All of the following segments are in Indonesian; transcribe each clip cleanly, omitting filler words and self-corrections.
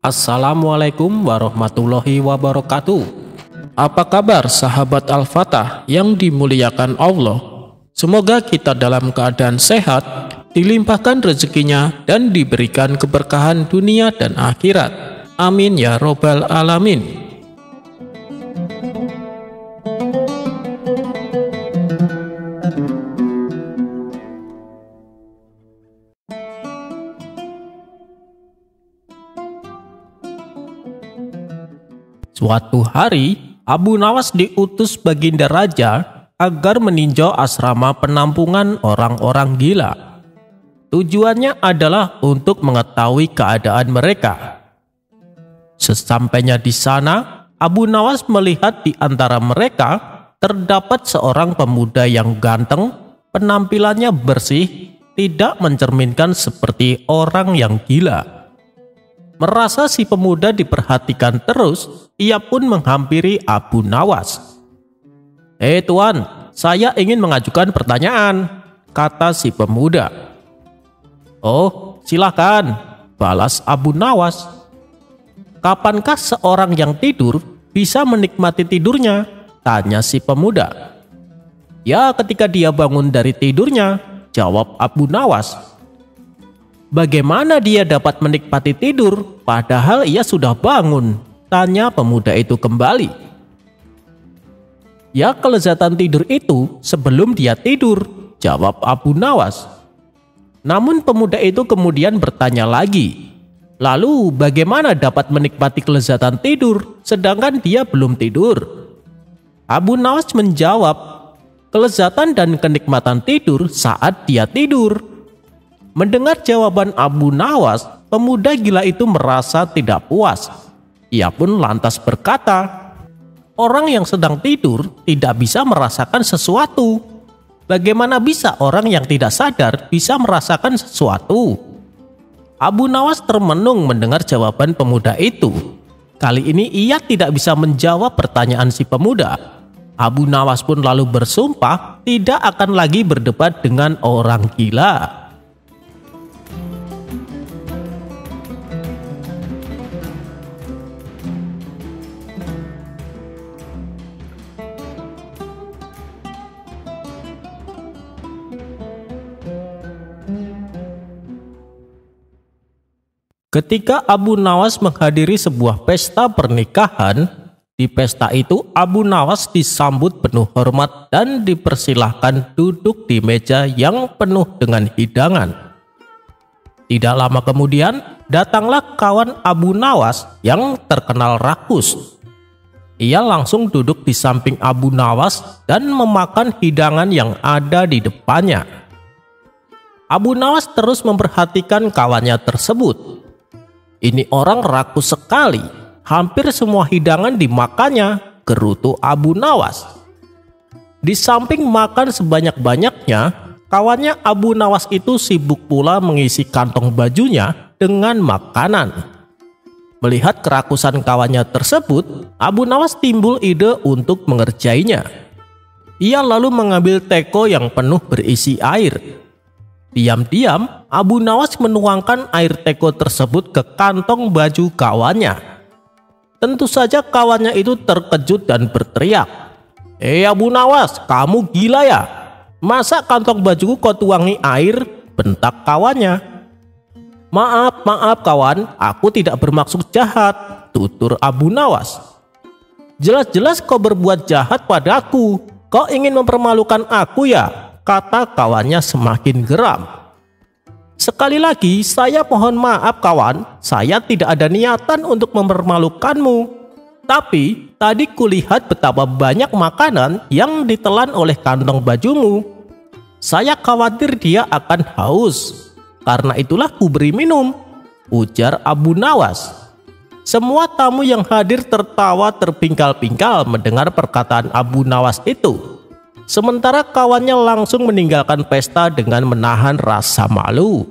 Assalamualaikum warahmatullahi wabarakatuh. Apa kabar sahabat Al-Fatah yang dimuliakan Allah? Semoga kita dalam keadaan sehat, dilimpahkan rezekinya dan diberikan keberkahan dunia dan akhirat. Amin ya robbal alamin. Suatu hari, Abu Nawas diutus Baginda Raja agar meninjau asrama penampungan orang-orang gila. Tujuannya adalah untuk mengetahui keadaan mereka. Sesampainya di sana, Abu Nawas melihat di antara mereka terdapat seorang pemuda yang ganteng, penampilannya bersih, tidak mencerminkan seperti orang yang gila. Merasa si pemuda diperhatikan terus, ia pun menghampiri Abu Nawas. Tuan, saya ingin mengajukan pertanyaan," kata si pemuda. "Oh, silakan," balas Abu Nawas. "Kapankah seorang yang tidur bisa menikmati tidurnya?" tanya si pemuda. "Ya, ketika dia bangun dari tidurnya," jawab Abu Nawas. "Bagaimana dia dapat menikmati tidur padahal ia sudah bangun?" tanya pemuda itu kembali. "Ya, kelezatan tidur itu sebelum dia tidur," jawab Abu Nawas. Namun pemuda itu kemudian bertanya lagi, "Lalu bagaimana dapat menikmati kelezatan tidur sedangkan dia belum tidur?" Abu Nawas menjawab, "Kelezatan dan kenikmatan tidur saat dia tidur." Mendengar jawaban Abu Nawas, pemuda gila itu merasa tidak puas. Ia pun lantas berkata, "Orang yang sedang tidur tidak bisa merasakan sesuatu. Bagaimana bisa orang yang tidak sadar bisa merasakan sesuatu?" Abu Nawas termenung mendengar jawaban pemuda itu. Kali ini ia tidak bisa menjawab pertanyaan si pemuda. Abu Nawas pun lalu bersumpah tidak akan lagi berdebat dengan orang gila. Ketika Abu Nawas menghadiri sebuah pesta pernikahan, di pesta itu Abu Nawas disambut penuh hormat dan dipersilahkan duduk di meja yang penuh dengan hidangan. Tidak lama kemudian, datanglah kawan Abu Nawas yang terkenal rakus. Ia langsung duduk di samping Abu Nawas dan memakan hidangan yang ada di depannya. Abu Nawas terus memperhatikan kawannya tersebut. "Ini orang rakus sekali, hampir semua hidangan dimakannya," gerutu Abu Nawas. Di samping makan sebanyak-banyaknya, kawannya Abu Nawas itu sibuk pula mengisi kantong bajunya dengan makanan. Melihat kerakusan kawannya tersebut, Abu Nawas timbul ide untuk mengerjainya. Ia lalu mengambil teko yang penuh berisi air. Diam-diam, Abu Nawas menuangkan air teko tersebut ke kantong baju kawannya. Tentu saja kawannya itu terkejut dan berteriak, Abu Nawas, kamu gila ya? Masa kantong bajuku kau tuangi air?" bentak kawannya. Maaf kawan, aku tidak bermaksud jahat," tutur Abu Nawas. "Jelas-jelas kau berbuat jahat padaku. Kau ingin mempermalukan aku ya?" kata kawannya semakin geram. "Sekali lagi saya mohon maaf kawan, saya tidak ada niatan untuk mempermalukanmu. Tapi tadi kulihat betapa banyak makanan yang ditelan oleh kantong bajumu. Saya khawatir dia akan haus. Karena itulah kuberi minum," ujar Abu Nawas. Semua tamu yang hadir tertawa terpingkal-pingkal mendengar perkataan Abu Nawas itu. Sementara kawannya langsung meninggalkan pesta dengan menahan rasa malu.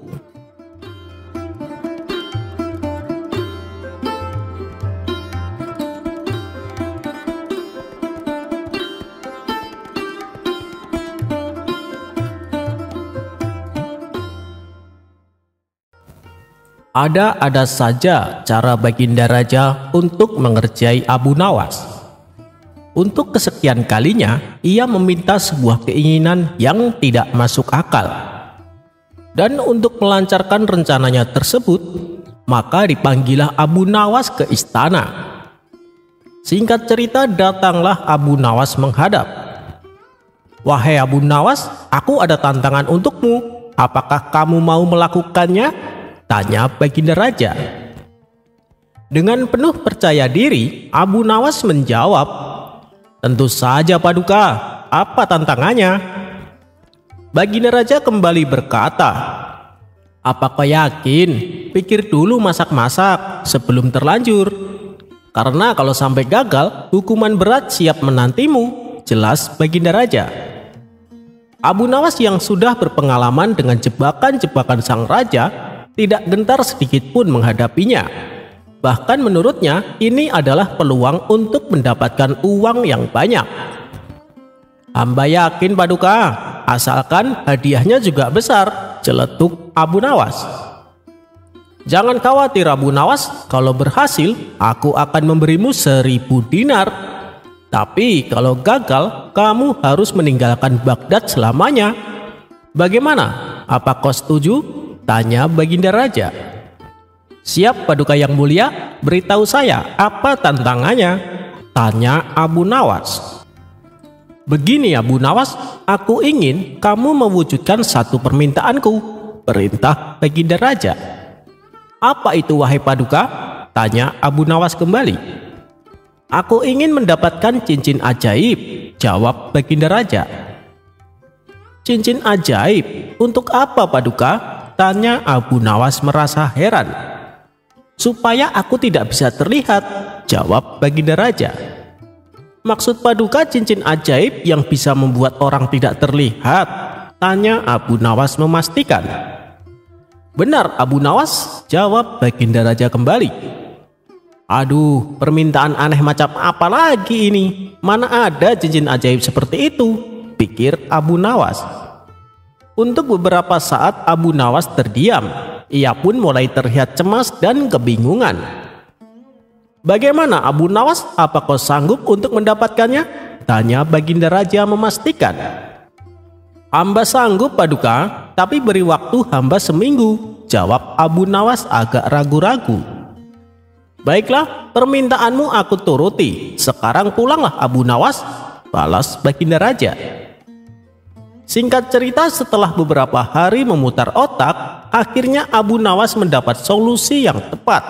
Ada-ada saja cara Baginda Raja untuk mengerjai Abu Nawas. Untuk kesekian kalinya, ia meminta sebuah keinginan yang tidak masuk akal. Dan untuk melancarkan rencananya tersebut, maka dipanggillah Abu Nawas ke istana. Singkat cerita, datanglah Abu Nawas menghadap. "Wahai Abu Nawas, aku ada tantangan untukmu. Apakah kamu mau melakukannya?" tanya Baginda Raja. Dengan penuh percaya diri, Abu Nawas menjawab, "Tentu saja Paduka, apa tantangannya?" Baginda Raja kembali berkata, "Apa kau yakin? Pikir dulu masak-masak sebelum terlanjur. Karena kalau sampai gagal, hukuman berat siap menantimu," jelas Baginda Raja. Abu Nawas yang sudah berpengalaman dengan jebakan-jebakan sang raja tidak gentar sedikit pun menghadapinya. Bahkan menurutnya ini adalah peluang untuk mendapatkan uang yang banyak. "Hamba yakin Paduka, asalkan hadiahnya juga besar," celetuk Abu Nawas. "Jangan khawatir Abu Nawas, kalau berhasil aku akan memberimu 1000 dinar. Tapi kalau gagal, kamu harus meninggalkan Baghdad selamanya. Bagaimana? Apa kau setuju?" tanya Baginda Raja. "Siap Paduka yang mulia, beritahu saya apa tantangannya?" tanya Abu Nawas. "Begini Abu Nawas, aku ingin kamu mewujudkan satu permintaanku," perintah Baginda Raja. "Apa itu wahai Paduka?" tanya Abu Nawas kembali. "Aku ingin mendapatkan cincin ajaib," jawab Baginda Raja. "Cincin ajaib? Untuk apa Paduka?" tanya Abu Nawas merasa heran. "Supaya aku tidak bisa terlihat," jawab Baginda Raja. "Maksud Paduka cincin ajaib yang bisa membuat orang tidak terlihat?" tanya Abu Nawas memastikan. "Benar Abu Nawas," jawab Baginda Raja kembali. "Aduh, permintaan aneh macam apa lagi ini? Mana ada cincin ajaib seperti itu?" pikir Abu Nawas. Untuk beberapa saat Abu Nawas terdiam. Ia pun mulai terlihat cemas dan kebingungan. "Bagaimana Abu Nawas, apa kau sanggup untuk mendapatkannya?" tanya Baginda Raja memastikan. "Hamba sanggup Paduka, tapi beri waktu hamba seminggu," jawab Abu Nawas agak ragu-ragu. "Baiklah, permintaanmu aku turuti. Sekarang pulanglah Abu Nawas," balas Baginda Raja. Singkat cerita, setelah beberapa hari memutar otak, akhirnya Abu Nawas mendapat solusi yang tepat.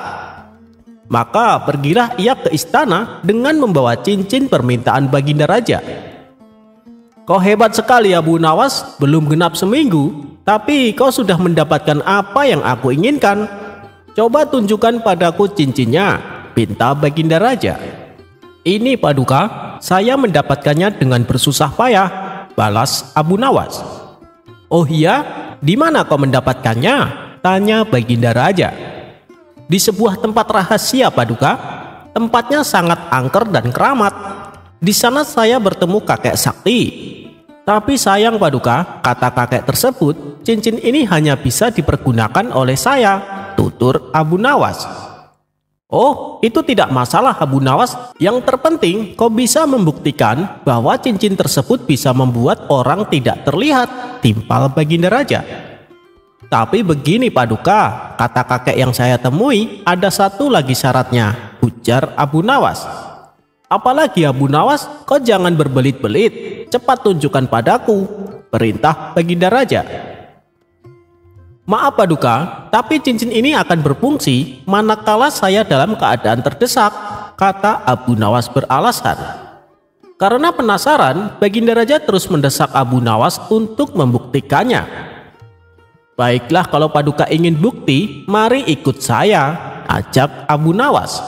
Maka pergilah ia ke istana dengan membawa cincin permintaan Baginda Raja. "Kau hebat sekali Abu Nawas, belum genap seminggu, tapi kau sudah mendapatkan apa yang aku inginkan. Coba tunjukkan padaku cincinnya," pinta Baginda Raja. "Ini Paduka, saya mendapatkannya dengan bersusah payah," balas Abu Nawas. "Oh iya, di mana kau mendapatkannya?" tanya Baginda Raja. "Di sebuah tempat rahasia Paduka. Tempatnya sangat angker dan keramat. Di sana saya bertemu kakek sakti. Tapi sayang Paduka, kata kakek tersebut, cincin ini hanya bisa dipergunakan oleh saya," tutur Abu Nawas. "Oh, itu tidak masalah Abu Nawas. Yang terpenting kau bisa membuktikan bahwa cincin tersebut bisa membuat orang tidak terlihat," timpal Baginda Raja. "Tapi begini Paduka, kata kakek yang saya temui, ada satu lagi syaratnya," ujar Abu Nawas. "Apalagi Abu Nawas, kau jangan berbelit-belit, cepat tunjukkan padaku," perintah Baginda Raja. "Maaf Paduka, tapi cincin ini akan berfungsi manakala saya dalam keadaan terdesak," kata Abu Nawas beralasan. Karena penasaran, Baginda Raja terus mendesak Abu Nawas untuk membuktikannya. "Baiklah, kalau Paduka ingin bukti, mari ikut saya," ajak Abu Nawas.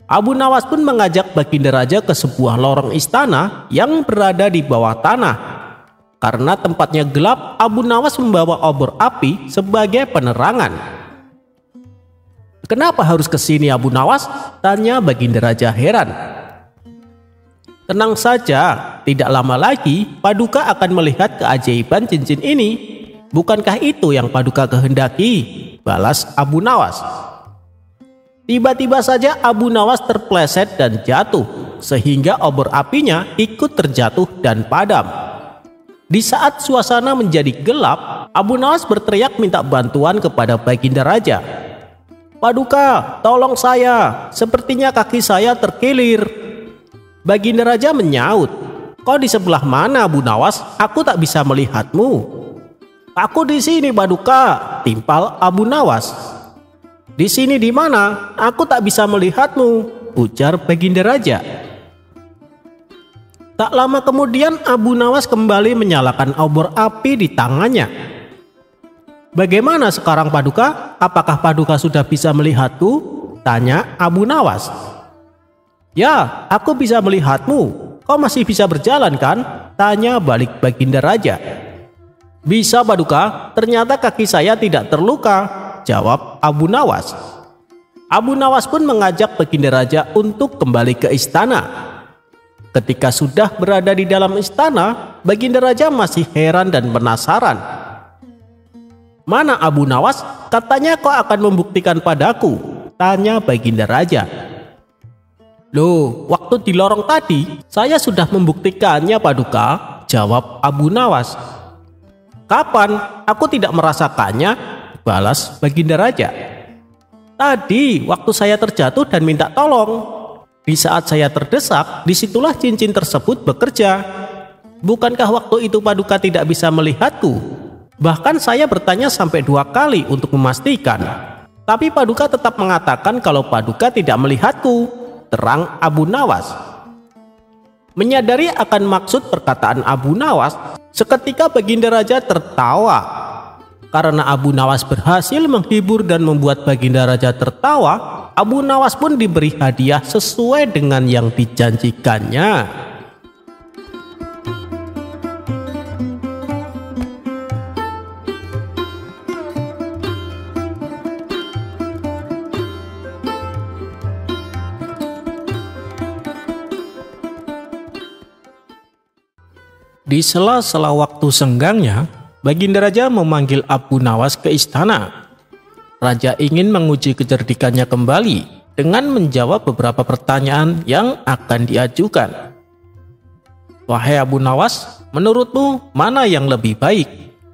Abu Nawas pun mengajak Baginda Raja ke sebuah lorong istana yang berada di bawah tanah. Karena tempatnya gelap, Abu Nawas membawa obor api sebagai penerangan. "Kenapa harus ke sini Abu Nawas?" tanya Baginda Raja heran. "Tenang saja, tidak lama lagi Paduka akan melihat keajaiban cincin ini. Bukankah itu yang Paduka kehendaki?" balas Abu Nawas. Tiba-tiba saja Abu Nawas terpleset dan jatuh, sehingga obor apinya ikut terjatuh dan padam. Di saat suasana menjadi gelap, Abu Nawas berteriak minta bantuan kepada Baginda Raja. "Paduka, tolong saya, sepertinya kaki saya terkilir." Baginda Raja menyaut, "Kau di sebelah mana, Abu Nawas? Aku tak bisa melihatmu." "Aku di sini, Paduka," timpal Abu Nawas. "Di sini di mana? Aku tak bisa melihatmu," ujar Baginda Raja. Tak lama kemudian Abu Nawas kembali menyalakan obor api di tangannya. "Bagaimana sekarang, Paduka? Apakah Paduka sudah bisa melihatku?" tanya Abu Nawas. "Ya, aku bisa melihatmu. Kau masih bisa berjalan kan?" tanya balik Baginda Raja. "Bisa, Paduka. Ternyata kaki saya tidak terluka," jawab Abu Nawas. Abu Nawas pun mengajak Baginda Raja untuk kembali ke istana. Ketika sudah berada di dalam istana, Baginda Raja masih heran dan penasaran. "Mana Abu Nawas? Katanya kau akan membuktikan padaku," tanya Baginda Raja. "Loh, waktu di lorong tadi saya sudah membuktikannya, Paduka," jawab Abu Nawas. "Kapan? Aku tidak merasakannya," balas Baginda Raja. "Tadi waktu saya terjatuh dan minta tolong. Di saat saya terdesak, disitulah cincin tersebut bekerja. Bukankah waktu itu Paduka tidak bisa melihatku? Bahkan saya bertanya sampai 2 kali untuk memastikan. Tapi Paduka tetap mengatakan kalau Paduka tidak melihatku," terang Abu Nawas. Menyadari akan maksud perkataan Abu Nawas, seketika Baginda Raja tertawa. Karena Abu Nawas berhasil menghibur dan membuat Baginda Raja tertawa, Abu Nawas pun diberi hadiah sesuai dengan yang dijanjikannya. Di sela-sela waktu senggangnya, Baginda Raja memanggil Abu Nawas ke istana. Raja ingin menguji kecerdikannya kembali dengan menjawab beberapa pertanyaan yang akan diajukan. "Wahai Abu Nawas, menurutmu mana yang lebih baik?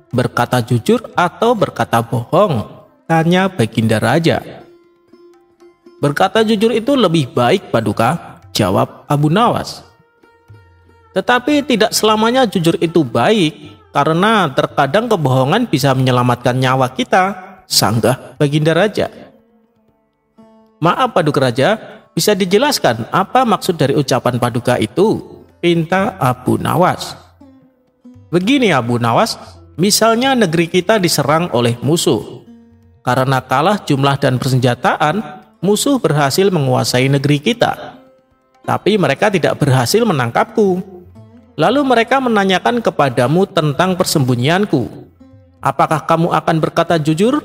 Berkata jujur atau berkata bohong?" tanya Baginda Raja. "Berkata jujur itu lebih baik, Paduka," jawab Abu Nawas. "Tetapi tidak selamanya jujur itu baik, karena terkadang kebohongan bisa menyelamatkan nyawa kita," sanggah Baginda Raja. "Maaf Paduka Raja, bisa dijelaskan apa maksud dari ucapan Paduka itu?" pinta Abu Nawas. "Begini Abu Nawas, misalnya negeri kita diserang oleh musuh. Karena kalah jumlah dan persenjataan, musuh berhasil menguasai negeri kita. Tapi mereka tidak berhasil menangkapku. Lalu mereka menanyakan kepadamu tentang persembunyianku. Apakah kamu akan berkata jujur?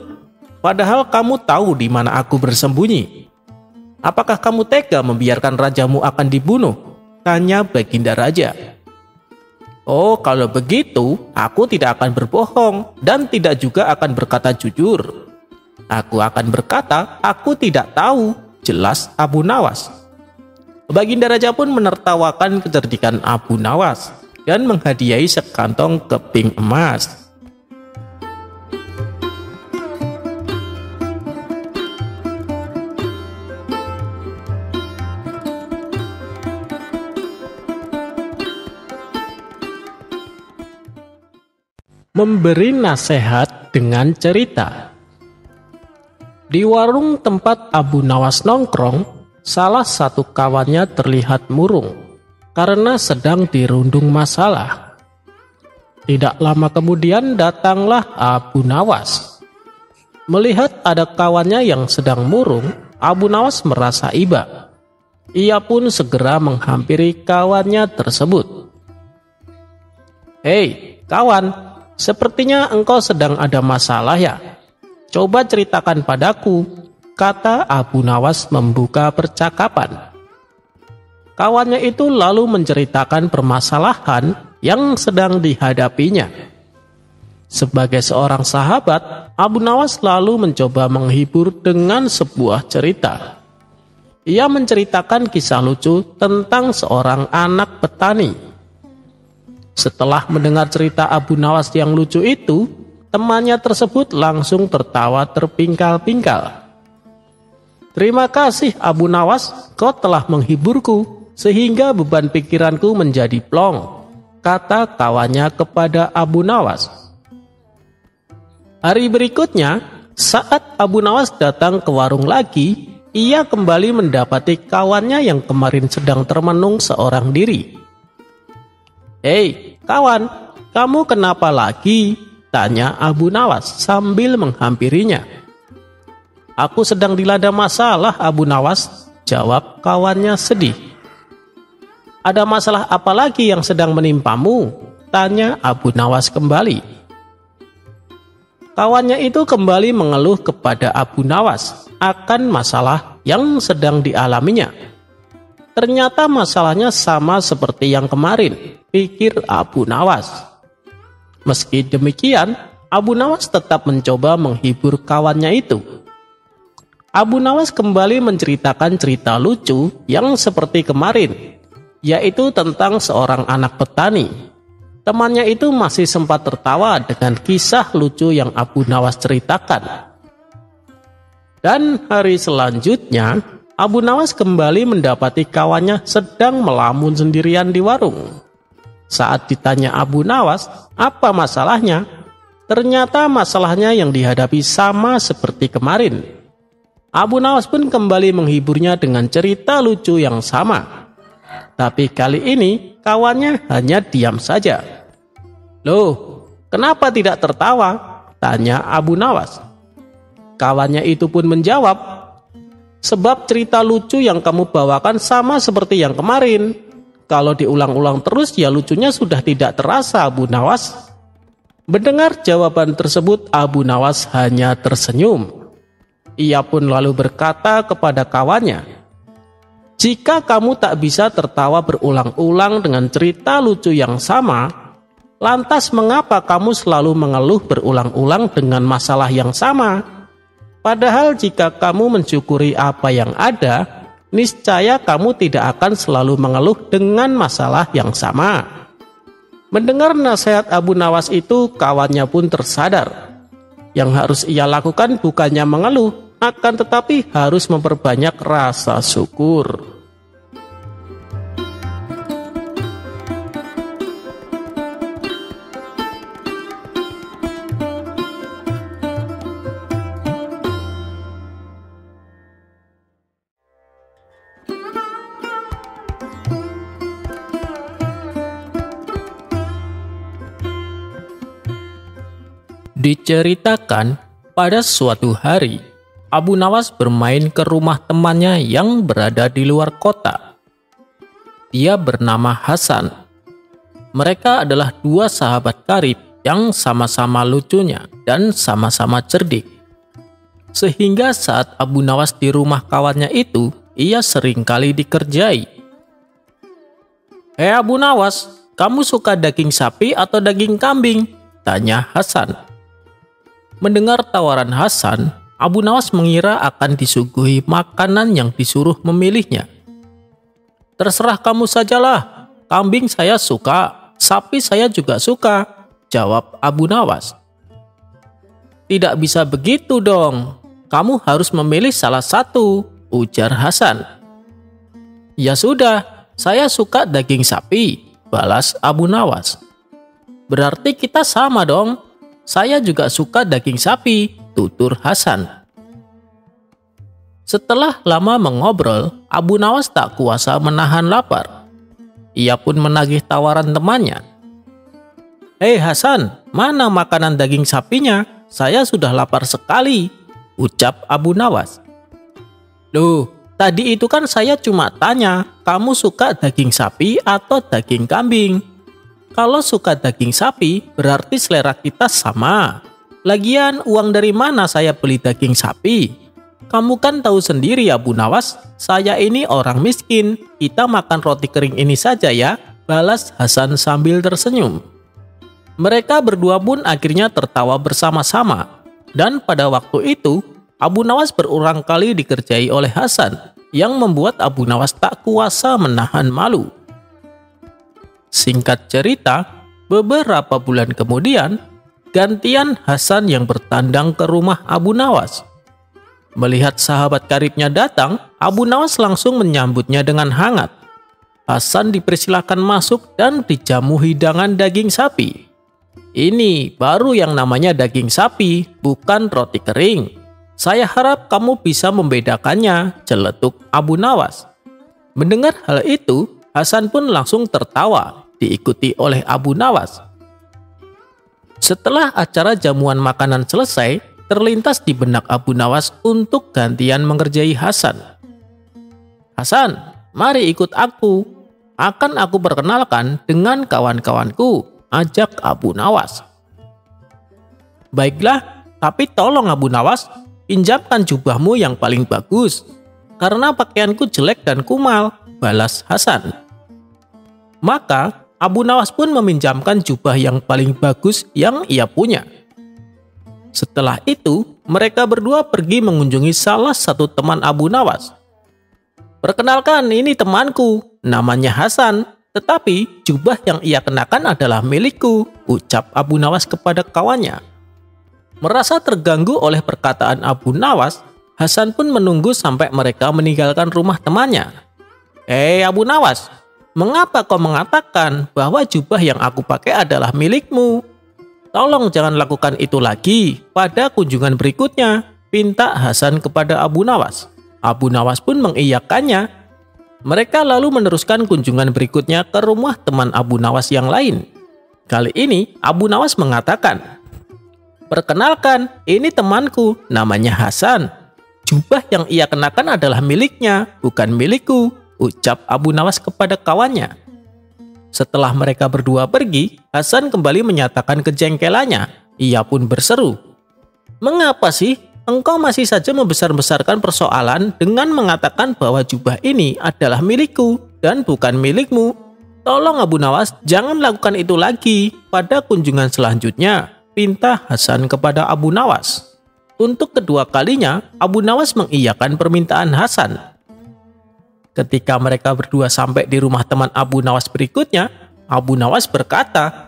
Padahal kamu tahu di mana aku bersembunyi. Apakah kamu tega membiarkan rajamu akan dibunuh?" tanya Baginda Raja. "Oh, kalau begitu, aku tidak akan berbohong dan tidak juga akan berkata jujur. Aku akan berkata, aku tidak tahu," jelas Abu Nawas. Baginda Raja pun menertawakan kecerdikan Abu Nawas dan menghadiahi sekantong keping emas. Memberi nasihat dengan cerita. Di warung tempat Abu Nawas nongkrong, salah satu kawannya terlihat murung karena sedang dirundung masalah. Tidak lama kemudian datanglah Abu Nawas. Melihat ada kawannya yang sedang murung, Abu Nawas merasa iba. Ia pun segera menghampiri kawannya tersebut. "Hei, kawan, sepertinya engkau sedang ada masalah ya? Coba ceritakan padaku," kata Abu Nawas membuka percakapan. Kawannya itu lalu menceritakan permasalahan yang sedang dihadapinya. Sebagai seorang sahabat, Abu Nawas lalu mencoba menghibur dengan sebuah cerita. Ia menceritakan kisah lucu tentang seorang anak petani. Setelah mendengar cerita Abu Nawas yang lucu itu, temannya tersebut langsung tertawa terpingkal-pingkal. "Terima kasih Abu Nawas, kau telah menghiburku sehingga beban pikiranku menjadi plong," kata kawannya kepada Abu Nawas. Hari berikutnya, saat Abu Nawas datang ke warung lagi, ia kembali mendapati kawannya yang kemarin sedang termenung seorang diri. "Hei, kawan, kamu kenapa lagi?" tanya Abu Nawas sambil menghampirinya. "Aku sedang dilanda masalah, Abu Nawas," jawab kawannya sedih. "Ada masalah apa lagi yang sedang menimpamu?" tanya Abu Nawas kembali. Kawannya itu kembali mengeluh kepada Abu Nawas akan masalah yang sedang dialaminya. Ternyata masalahnya sama seperti yang kemarin, pikir Abu Nawas. Meski demikian, Abu Nawas tetap mencoba menghibur kawannya itu. Abu Nawas kembali menceritakan cerita lucu yang seperti kemarin, yaitu tentang seorang anak petani. Temannya itu masih sempat tertawa dengan kisah lucu yang Abu Nawas ceritakan. Dan hari selanjutnya, Abu Nawas kembali mendapati kawannya sedang melamun sendirian di warung. Saat ditanya Abu Nawas, apa masalahnya? Ternyata masalahnya yang dihadapi sama seperti kemarin. Abu Nawas pun kembali menghiburnya dengan cerita lucu yang sama. Tapi kali ini kawannya hanya diam saja. "Loh, kenapa tidak tertawa?" tanya Abu Nawas. Kawannya itu pun menjawab, "Sebab cerita lucu yang kamu bawakan sama seperti yang kemarin. Kalau diulang-ulang terus ya lucunya sudah tidak terasa, Abu Nawas." Mendengar jawaban tersebut, Abu Nawas hanya tersenyum. Ia pun lalu berkata kepada kawannya, "Jika kamu tak bisa tertawa berulang-ulang dengan cerita lucu yang sama, lantas mengapa kamu selalu mengeluh berulang-ulang dengan masalah yang sama? Padahal jika kamu mensyukuri apa yang ada, niscaya kamu tidak akan selalu mengeluh dengan masalah yang sama." Mendengar nasihat Abu Nawas itu, kawannya pun tersadar. Yang harus ia lakukan bukannya mengeluh, akan tetapi harus memperbanyak rasa syukur. Diceritakan, pada suatu hari, Abu Nawas bermain ke rumah temannya yang berada di luar kota. Dia bernama Hasan. Mereka adalah dua sahabat karib yang sama-sama lucunya dan sama-sama cerdik. Sehingga saat Abu Nawas di rumah kawannya itu, ia seringkali dikerjai. "Hei Abu Nawas, kamu suka daging sapi atau daging kambing?" tanya Hasan. Mendengar tawaran Hasan, Abu Nawas mengira akan disuguhi makanan yang disuruh memilihnya. "Terserah kamu sajalah, kambing saya suka, sapi saya juga suka," jawab Abu Nawas. "Tidak bisa begitu dong, kamu harus memilih salah satu," ujar Hasan. "Ya sudah, saya suka daging sapi," balas Abu Nawas. "Berarti kita sama dong. Saya juga suka daging sapi," tutur Hasan. Setelah lama mengobrol, Abu Nawas tak kuasa menahan lapar. Ia pun menagih tawaran temannya. "Hei Hasan, mana makanan daging sapinya? Saya sudah lapar sekali," ucap Abu Nawas. "Loh, tadi itu kan saya cuma tanya, kamu suka daging sapi atau daging kambing? Kalau suka daging sapi, berarti selera kita sama. Lagian, uang dari mana saya beli daging sapi? Kamu kan tahu sendiri Abu Nawas, saya ini orang miskin. Kita makan roti kering ini saja ya," balas Hasan sambil tersenyum. Mereka berdua pun akhirnya tertawa bersama-sama. Dan pada waktu itu, Abu Nawas berulang kali dikerjai oleh Hasan, yang membuat Abu Nawas tak kuasa menahan malu. Singkat cerita, beberapa bulan kemudian, gantian Hasan yang bertandang ke rumah Abu Nawas. Melihat sahabat karibnya datang, Abu Nawas langsung menyambutnya dengan hangat. Hasan dipersilakan masuk dan dijamu hidangan daging sapi. Ini baru yang namanya daging sapi, bukan roti kering. Saya harap kamu bisa membedakannya, celetuk Abu Nawas. Mendengar hal itu, Hasan pun langsung tertawa, diikuti oleh Abu Nawas. Setelah acara jamuan makanan selesai, terlintas di benak Abu Nawas untuk gantian mengerjai Hasan. Hasan, mari ikut aku. Akan aku perkenalkan dengan kawan-kawanku, ajak Abu Nawas. Baiklah, tapi tolong Abu Nawas, pinjamkan jubahmu yang paling bagus, karena pakaianku jelek dan kumal, balas Hasan. Maka Abu Nawas pun meminjamkan jubah yang paling bagus yang ia punya. Setelah itu, mereka berdua pergi mengunjungi salah satu teman Abu Nawas. Perkenalkan, ini temanku, namanya Hasan, tetapi jubah yang ia kenakan adalah milikku, ucap Abu Nawas kepada kawannya. Merasa terganggu oleh perkataan Abu Nawas, Hasan pun menunggu sampai mereka meninggalkan rumah temannya. Abu Nawas, mengapa kau mengatakan bahwa jubah yang aku pakai adalah milikmu? Tolong jangan lakukan itu lagi pada kunjungan berikutnya, pinta Hasan kepada Abu Nawas. Abu Nawas pun mengiyakannya. Mereka lalu meneruskan kunjungan berikutnya ke rumah teman Abu Nawas yang lain. Kali ini Abu Nawas mengatakan, perkenalkan, ini temanku, namanya Hasan. Jubah yang ia kenakan adalah miliknya, bukan milikku, ucap Abu Nawas kepada kawannya. Setelah mereka berdua pergi, Hasan kembali menyatakan kejengkelannya. Ia pun berseru, mengapa sih engkau masih saja membesar-besarkan persoalan dengan mengatakan bahwa jubah ini adalah milikku dan bukan milikmu? Tolong Abu Nawas, jangan lakukan itu lagi pada kunjungan selanjutnya, pinta Hasan kepada Abu Nawas. Untuk kedua kalinya, Abu Nawas mengiyakan permintaan Hasan. Ketika mereka berdua sampai di rumah teman Abu Nawas berikutnya, Abu Nawas berkata,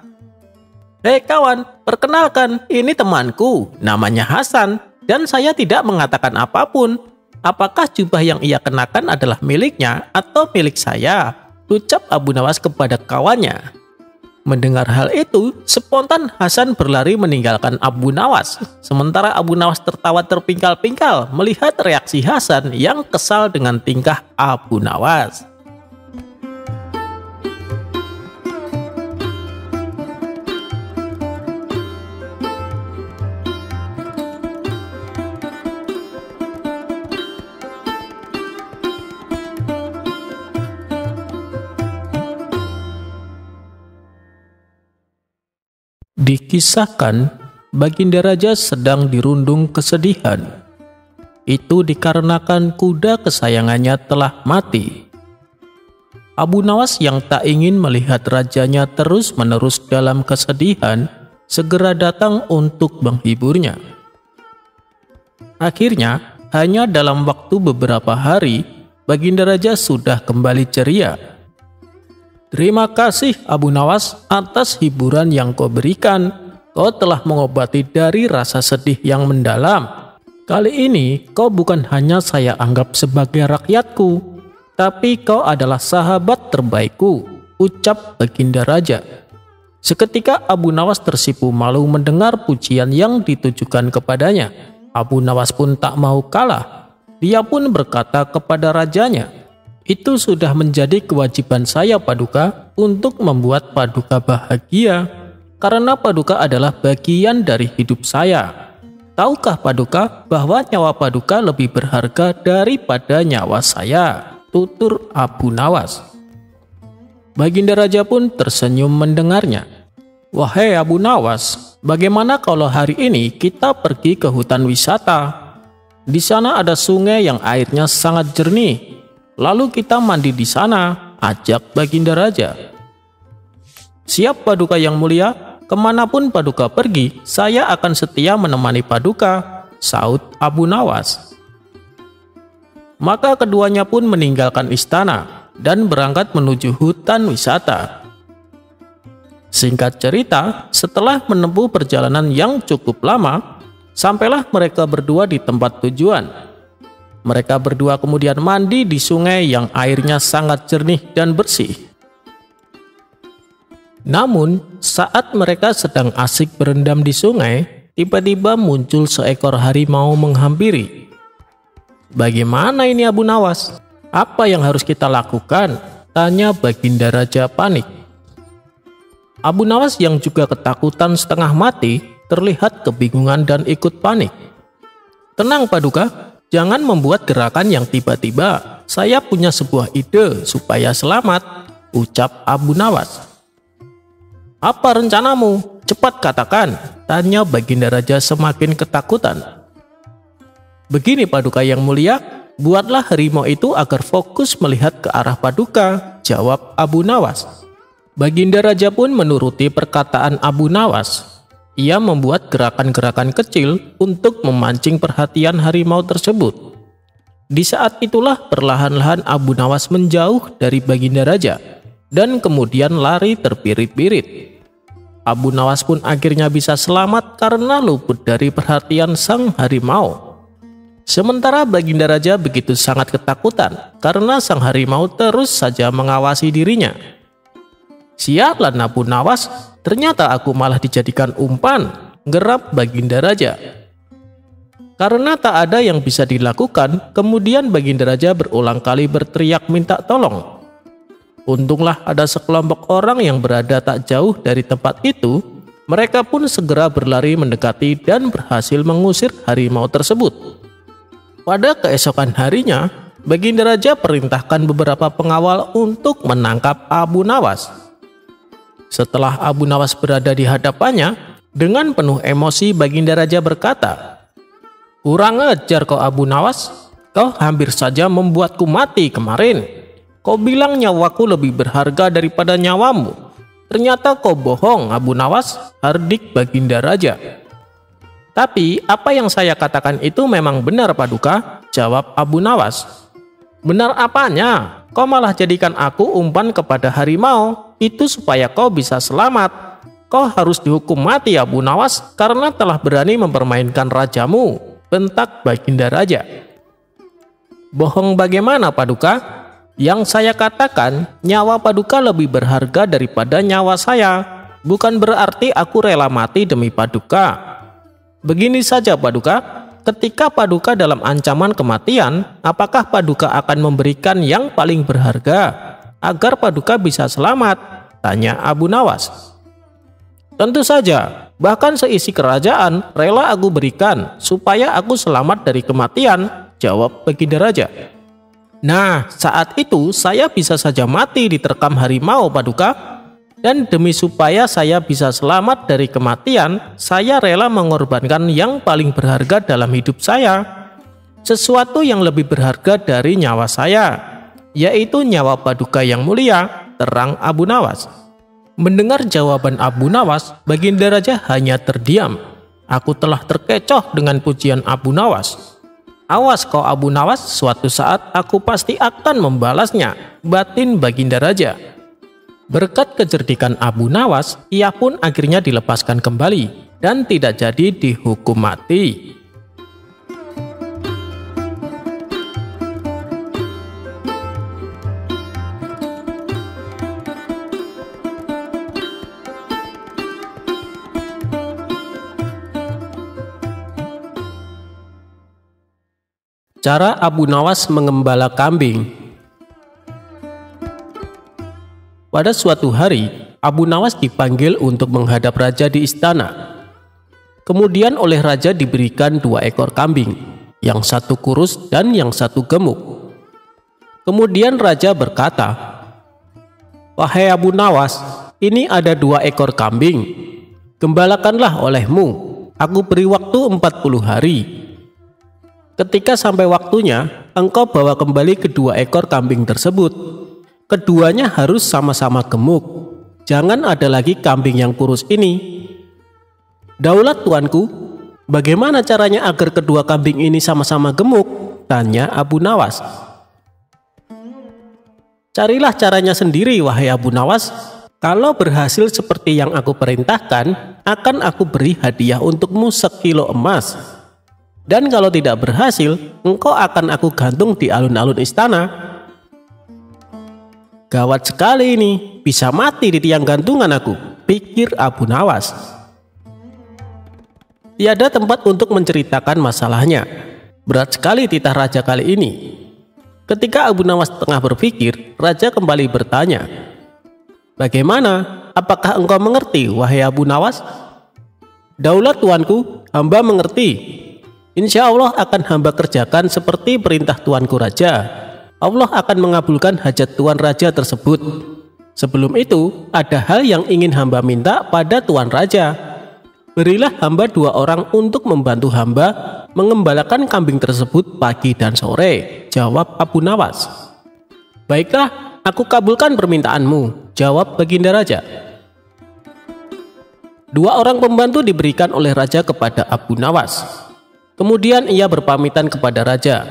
hei kawan, perkenalkan, ini temanku, namanya Hasan, dan saya tidak mengatakan apapun. Apakah jubah yang ia kenakan adalah miliknya atau milik saya? Ucap Abu Nawas kepada kawannya. Mendengar hal itu, spontan Hasan berlari meninggalkan Abu Nawas. Sementara Abu Nawas tertawa terpingkal-pingkal melihat reaksi Hasan yang kesal dengan tingkah Abu Nawas. Dikisahkan, Baginda Raja sedang dirundung kesedihan. Itu dikarenakan kuda kesayangannya telah mati. Abu Nawas yang tak ingin melihat rajanya terus-menerus dalam kesedihan, segera datang untuk menghiburnya. Akhirnya, hanya dalam waktu beberapa hari, Baginda Raja sudah kembali ceria. Terima kasih Abu Nawas atas hiburan yang kau berikan. Kau telah mengobati dari rasa sedih yang mendalam. Kali ini kau bukan hanya saya anggap sebagai rakyatku, tapi kau adalah sahabat terbaikku, ucap Baginda Raja. Seketika Abu Nawas tersipu malu mendengar pujian yang ditujukan kepadanya. Abu Nawas pun tak mau kalah. Dia pun berkata kepada rajanya, itu sudah menjadi kewajiban saya Paduka untuk membuat Paduka bahagia, karena Paduka adalah bagian dari hidup saya. Tahukah Paduka bahwa nyawa Paduka lebih berharga daripada nyawa saya? Tutur Abu Nawas. Baginda Raja pun tersenyum mendengarnya. Wahai Abu Nawas, bagaimana kalau hari ini kita pergi ke hutan wisata? Di sana ada sungai yang airnya sangat jernih. Lalu kita mandi di sana, ajak Baginda Raja. Siap Paduka yang mulia, kemanapun Paduka pergi, saya akan setia menemani Paduka, saut Abu Nawas. Maka keduanya pun meninggalkan istana dan berangkat menuju hutan wisata. Singkat cerita, setelah menempuh perjalanan yang cukup lama, sampailah mereka berdua di tempat tujuan. Mereka berdua kemudian mandi di sungai yang airnya sangat jernih dan bersih. Namun, saat mereka sedang asik berendam di sungai, tiba-tiba muncul seekor harimau menghampiri. "Bagaimana ini Abu Nawas? Apa yang harus kita lakukan?" tanya Baginda Raja panik. Abu Nawas yang juga ketakutan setengah mati, terlihat kebingungan dan ikut panik. "Tenang Paduka, jangan membuat gerakan yang tiba-tiba. Saya punya sebuah ide supaya selamat," ucap Abu Nawas. "Apa rencanamu? Cepat katakan," tanya Baginda Raja semakin ketakutan. "Begini Paduka yang mulia, buatlah harimau itu agar fokus melihat ke arah Paduka," jawab Abu Nawas. Baginda Raja pun menuruti perkataan Abu Nawas. Ia membuat gerakan-gerakan kecil untuk memancing perhatian harimau tersebut. Di saat itulah perlahan-lahan Abu Nawas menjauh dari Baginda Raja dan kemudian lari terpirit-pirit. Abu Nawas pun akhirnya bisa selamat karena luput dari perhatian sang harimau. Sementara Baginda Raja begitu sangat ketakutan karena sang harimau terus saja mengawasi dirinya. "Sialan Abu Nawas, ternyata aku malah dijadikan umpan," gerap Baginda Raja. Karena tak ada yang bisa dilakukan, kemudian Baginda Raja berulang kali berteriak minta tolong. Untunglah ada sekelompok orang yang berada tak jauh dari tempat itu. Mereka pun segera berlari mendekati dan berhasil mengusir harimau tersebut. Pada keesokan harinya, Baginda Raja perintahkan beberapa pengawal untuk menangkap Abu Nawas. Setelah Abu Nawas berada di hadapannya, dengan penuh emosi Baginda Raja berkata, "Kurang ajar kau Abu Nawas, kau hampir saja membuatku mati kemarin. Kau bilang nyawaku lebih berharga daripada nyawamu. Ternyata kau bohong Abu Nawas," hardik Baginda Raja. "Tapi apa yang saya katakan itu memang benar Paduka," jawab Abu Nawas. "Benar apanya? Kau malah jadikan aku umpan kepada harimau. Itu supaya kau bisa selamat. Kau harus dihukum mati Abu Nawas karena telah berani mempermainkan rajamu," bentak Baginda Raja. "Bohong bagaimana Paduka? Yang saya katakan nyawa Paduka lebih berharga daripada nyawa saya. Bukan berarti aku rela mati demi Paduka. Begini saja Paduka, ketika Paduka dalam ancaman kematian, apakah Paduka akan memberikan yang paling berharga agar Paduka bisa selamat?" tanya Abu Nawas. "Tentu saja, bahkan seisi kerajaan rela aku berikan supaya aku selamat dari kematian," jawab Baginda Raja. "Nah, saat itu saya bisa saja mati diterkam harimau Paduka, dan demi supaya saya bisa selamat dari kematian, saya rela mengorbankan yang paling berharga dalam hidup saya, sesuatu yang lebih berharga dari nyawa saya, yaitu nyawa Paduka yang mulia," terang Abu Nawas. Mendengar jawaban Abu Nawas, Baginda Raja hanya terdiam. "Aku telah terkecoh dengan pujian Abu Nawas. Awas kau Abu Nawas, suatu saat aku pasti akan membalasnya," batin Baginda Raja. Berkat kecerdikan Abu Nawas, ia pun akhirnya dilepaskan kembali dan tidak jadi dihukum mati. Cara Abu Nawas mengembala kambing. Pada suatu hari, Abu Nawas dipanggil untuk menghadap raja di istana. Kemudian oleh raja diberikan 2 ekor kambing, yang satu kurus dan yang satu gemuk. Kemudian raja berkata, "Wahai Abu Nawas, ini ada 2 ekor kambing. Gembalakanlah olehmu. Aku beri waktu 40 hari. Ketika sampai waktunya, engkau bawa kembali kedua ekor kambing tersebut. Keduanya harus sama-sama gemuk. Jangan ada lagi kambing yang kurus ini. Daulat tuanku, bagaimana caranya agar kedua kambing ini sama-sama gemuk? Tanya Abu Nawas. Carilah caranya sendiri, wahai Abu Nawas. Kalau berhasil seperti yang aku perintahkan, akan aku beri hadiah untukmu 1 kilo emas. Dan kalau tidak berhasil, engkau akan aku gantung di alun-alun istana. Gawat sekali ini, bisa mati di tiang gantungan aku, pikir Abu Nawas. Tiada tempat untuk menceritakan masalahnya. Berat sekali titah raja kali ini. Ketika Abu Nawas tengah berpikir, raja kembali bertanya, "Bagaimana? Apakah engkau mengerti, wahai Abu Nawas?" "Daulat tuanku, hamba mengerti. Insya Allah akan hamba kerjakan seperti perintah tuanku raja. Allah akan mengabulkan hajat tuan raja tersebut. Sebelum itu, ada hal yang ingin hamba minta pada tuan raja. Berilah hamba 2 orang untuk membantu hamba mengembalakan kambing tersebut pagi dan sore," jawab Abu Nawas. "Baiklah, aku kabulkan permintaanmu," jawab Baginda Raja. 2 orang pembantu diberikan oleh raja kepada Abu Nawas. Kemudian ia berpamitan kepada raja.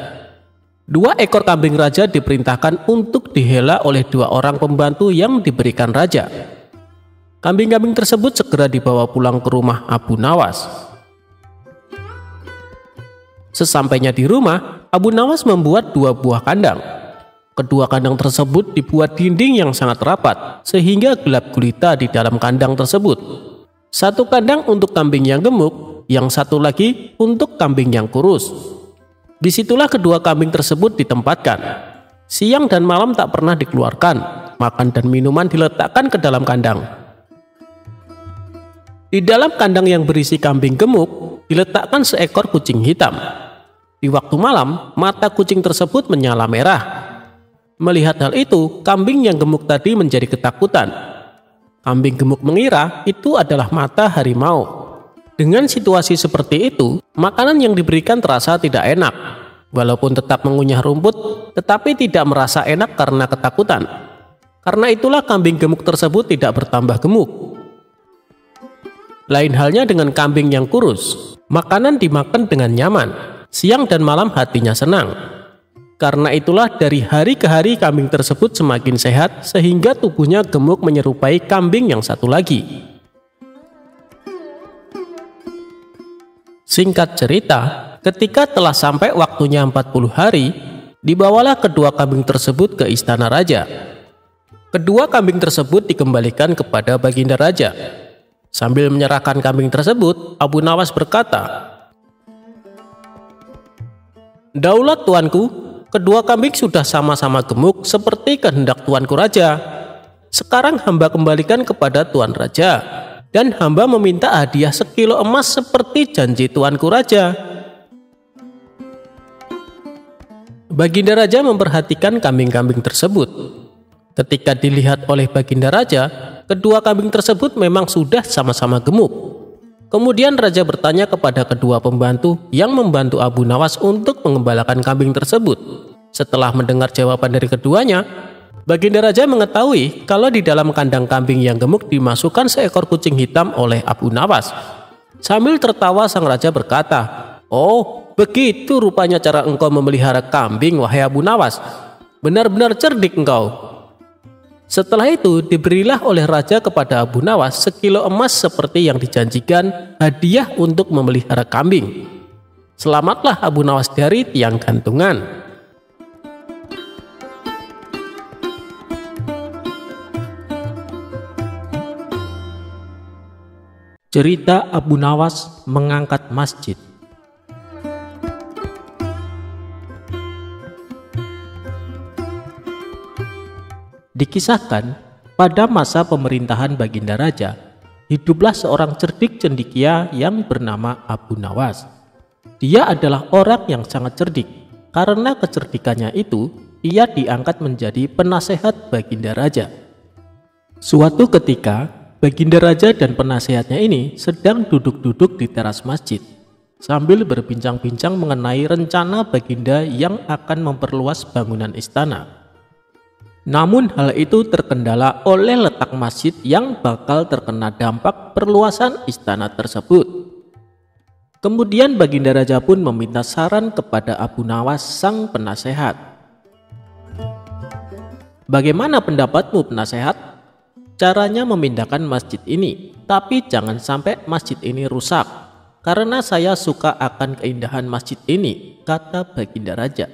2 ekor kambing raja diperintahkan untuk dihela oleh 2 orang pembantu yang diberikan raja. Kambing-kambing tersebut segera dibawa pulang ke rumah Abu Nawas. Sesampainya di rumah, Abu Nawas membuat 2 buah kandang. Kedua kandang tersebut dibuat dinding yang sangat rapat, sehingga gelap gulita di dalam kandang tersebut. 1 kandang untuk kambing yang gemuk, yang 1 lagi untuk kambing yang kurus. Disitulah kedua kambing tersebut ditempatkan. Siang dan malam tak pernah dikeluarkan, makan dan minuman diletakkan ke dalam kandang. Di dalam kandang yang berisi kambing gemuk, diletakkan seekor kucing hitam. Di waktu malam, mata kucing tersebut menyala merah. Melihat hal itu, kambing yang gemuk tadi menjadi ketakutan. Kambing gemuk mengira itu adalah mata harimau. Dengan situasi seperti itu, makanan yang diberikan terasa tidak enak. Walaupun tetap mengunyah rumput, tetapi tidak merasa enak karena ketakutan. Karena itulah kambing gemuk tersebut tidak bertambah gemuk. Lain halnya dengan kambing yang kurus, makanan dimakan dengan nyaman, siang dan malam hatinya senang. Karena itulah dari hari ke hari kambing tersebut semakin sehat sehingga tubuhnya gemuk menyerupai kambing yang satu lagi. Singkat cerita, ketika telah sampai waktunya 40 hari, dibawalah kedua kambing tersebut ke istana raja. Kedua kambing tersebut dikembalikan kepada Baginda Raja. Sambil menyerahkan kambing tersebut, Abu Nawas berkata, "Daulat tuanku, kedua kambing sudah sama-sama gemuk seperti kehendak tuanku raja. Sekarang hamba kembalikan kepada tuan raja, dan hamba meminta hadiah 1 kilo emas seperti janji tuanku raja." Baginda Raja memperhatikan kambing-kambing tersebut. Ketika dilihat oleh Baginda Raja, kedua kambing tersebut memang sudah sama-sama gemuk. Kemudian Raja bertanya kepada kedua pembantu yang membantu Abu Nawas untuk mengembalakan kambing tersebut. Setelah mendengar jawaban dari keduanya, Baginda Raja mengetahui kalau di dalam kandang kambing yang gemuk dimasukkan seekor kucing hitam oleh Abu Nawas. Sambil tertawa sang raja berkata, "Oh, begitu rupanya cara engkau memelihara kambing, wahai Abu Nawas. Benar-benar cerdik engkau." Setelah itu diberilah oleh raja kepada Abu Nawas 1 kilo emas seperti yang dijanjikan hadiah untuk memelihara kambing. Selamatlah Abu Nawas dari tiang gantungan. Cerita Abu Nawas mengangkat masjid. Dikisahkan, pada masa pemerintahan Baginda Raja, hiduplah seorang cerdik cendekia yang bernama Abu Nawas. Dia adalah orang yang sangat cerdik. Karena kecerdikannya itu, ia diangkat menjadi penasehat Baginda Raja. Suatu ketika, Baginda Raja dan penasehatnya ini sedang duduk-duduk di teras masjid, sambil berbincang-bincang mengenai rencana Baginda yang akan memperluas bangunan istana. Namun hal itu terkendala oleh letak masjid yang bakal terkena dampak perluasan istana tersebut. Kemudian Baginda Raja pun meminta saran kepada Abu Nawas sang penasehat. "Bagaimana pendapatmu, penasehat? Caranya memindahkan masjid ini, tapi jangan sampai masjid ini rusak, karena saya suka akan keindahan masjid ini," kata Baginda Raja.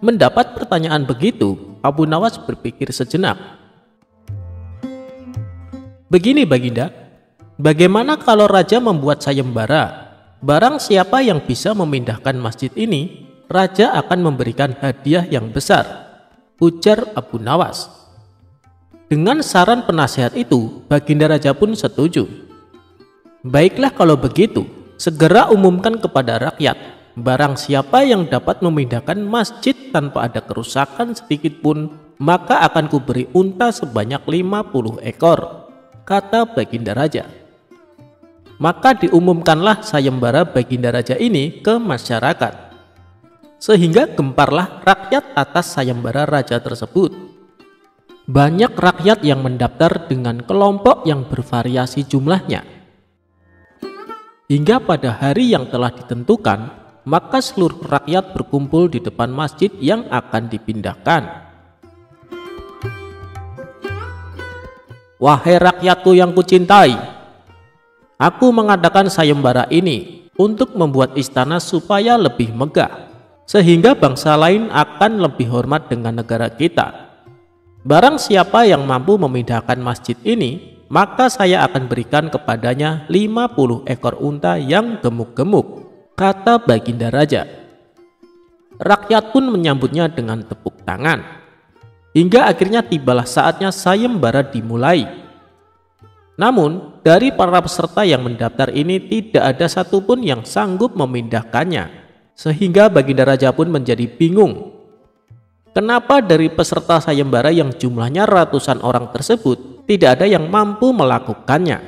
Mendapat pertanyaan begitu, Abu Nawas berpikir sejenak. "Begini Baginda, bagaimana kalau Raja membuat sayembara? Barang siapa yang bisa memindahkan masjid ini, Raja akan memberikan hadiah yang besar," ujar Abu Nawas. Dengan saran penasehat itu, Baginda Raja pun setuju. "Baiklah kalau begitu, segera umumkan kepada rakyat, barang siapa yang dapat memindahkan masjid tanpa ada kerusakan sedikit pun, maka akan kuberi unta sebanyak 50 ekor, kata Baginda Raja. Maka diumumkanlah sayembara Baginda Raja ini ke masyarakat, sehingga gemparlah rakyat atas sayembara raja tersebut. Banyak rakyat yang mendaftar dengan kelompok yang bervariasi jumlahnya. Hingga pada hari yang telah ditentukan, maka seluruh rakyat berkumpul di depan masjid yang akan dipindahkan. Wahai rakyatku yang kucintai, aku mengadakan sayembara ini untuk membuat istana supaya lebih megah, sehingga bangsa lain akan lebih hormat dengan negara kita. Barang siapa yang mampu memindahkan masjid ini, maka saya akan berikan kepadanya 50 ekor unta yang gemuk-gemuk, kata Baginda Raja. Rakyat pun menyambutnya dengan tepuk tangan. Hingga akhirnya tibalah saatnya sayembara dimulai. Namun, dari para peserta yang mendaftar ini tidak ada satupun yang sanggup memindahkannya, sehingga Baginda Raja pun menjadi bingung. Kenapa dari peserta sayembara yang jumlahnya ratusan orang tersebut tidak ada yang mampu melakukannya?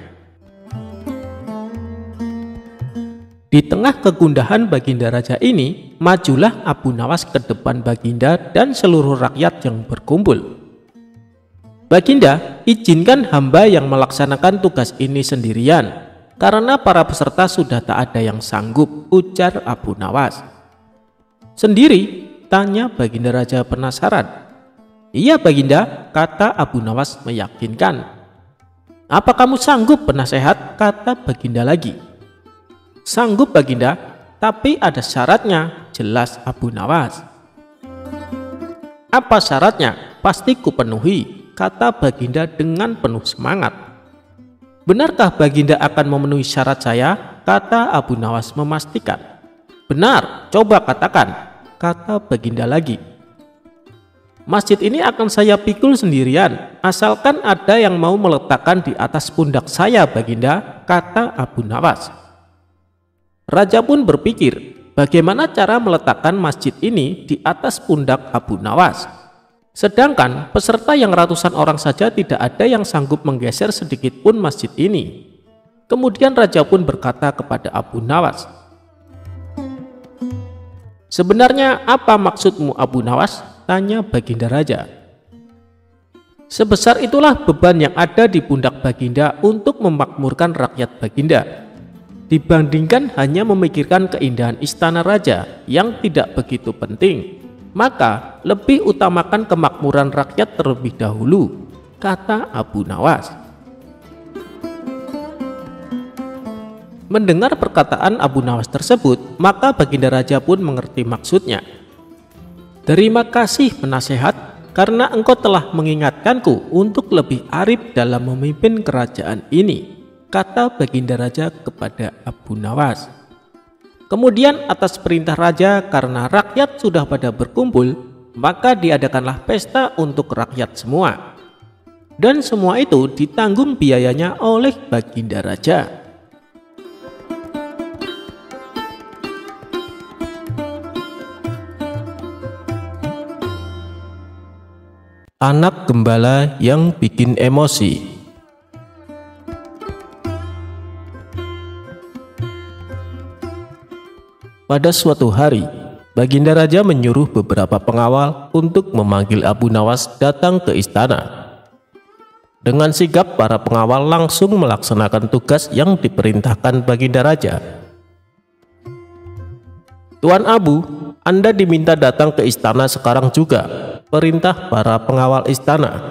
Di tengah kegundahan Baginda Raja ini, majulah Abu Nawas ke depan Baginda dan seluruh rakyat yang berkumpul. "Baginda, izinkan hamba yang melaksanakan tugas ini sendirian, karena para peserta sudah tak ada yang sanggup," ujar Abu Nawas. "Sendiri?" tanya Baginda Raja penasaran. "Iya Baginda," kata Abu Nawas meyakinkan. "Apa kamu sanggup, penasehat?" kata Baginda lagi. "Sanggup Baginda, tapi ada syaratnya," jelas Abu Nawas. "Apa syaratnya? Pasti kupenuhi," kata Baginda dengan penuh semangat. "Benarkah Baginda akan memenuhi syarat saya?" kata Abu Nawas memastikan. "Benar, coba katakan," kata Baginda lagi. "Masjid ini akan saya pikul sendirian, asalkan ada yang mau meletakkan di atas pundak saya Baginda," kata Abu Nawas. Raja pun berpikir, bagaimana cara meletakkan masjid ini di atas pundak Abu Nawas. Sedangkan peserta yang ratusan orang saja tidak ada yang sanggup menggeser sedikit pun masjid ini. Kemudian Raja pun berkata kepada Abu Nawas, "Sebenarnya apa maksudmu Abu Nawas?" tanya Baginda Raja. "Sebesar itulah beban yang ada di pundak Baginda untuk memakmurkan rakyat Baginda, dibandingkan hanya memikirkan keindahan istana raja yang tidak begitu penting. Maka lebih utamakan kemakmuran rakyat terlebih dahulu," kata Abu Nawas. Mendengar perkataan Abu Nawas tersebut, maka Baginda Raja pun mengerti maksudnya. "Terima kasih penasehat, karena engkau telah mengingatkanku untuk lebih arif dalam memimpin kerajaan ini," kata Baginda Raja kepada Abu Nawas. Kemudian atas perintah Raja, karena rakyat sudah pada berkumpul, maka diadakanlah pesta untuk rakyat semua. Dan semua itu ditanggung biayanya oleh Baginda Raja. Anak gembala yang bikin emosi. Pada suatu hari, Baginda Raja menyuruh beberapa pengawal untuk memanggil Abu Nawas datang ke istana. Dengan sigap para pengawal langsung melaksanakan tugas yang diperintahkan Baginda Raja. "Tuan Abu, Anda diminta datang ke istana sekarang juga," perintah para pengawal istana.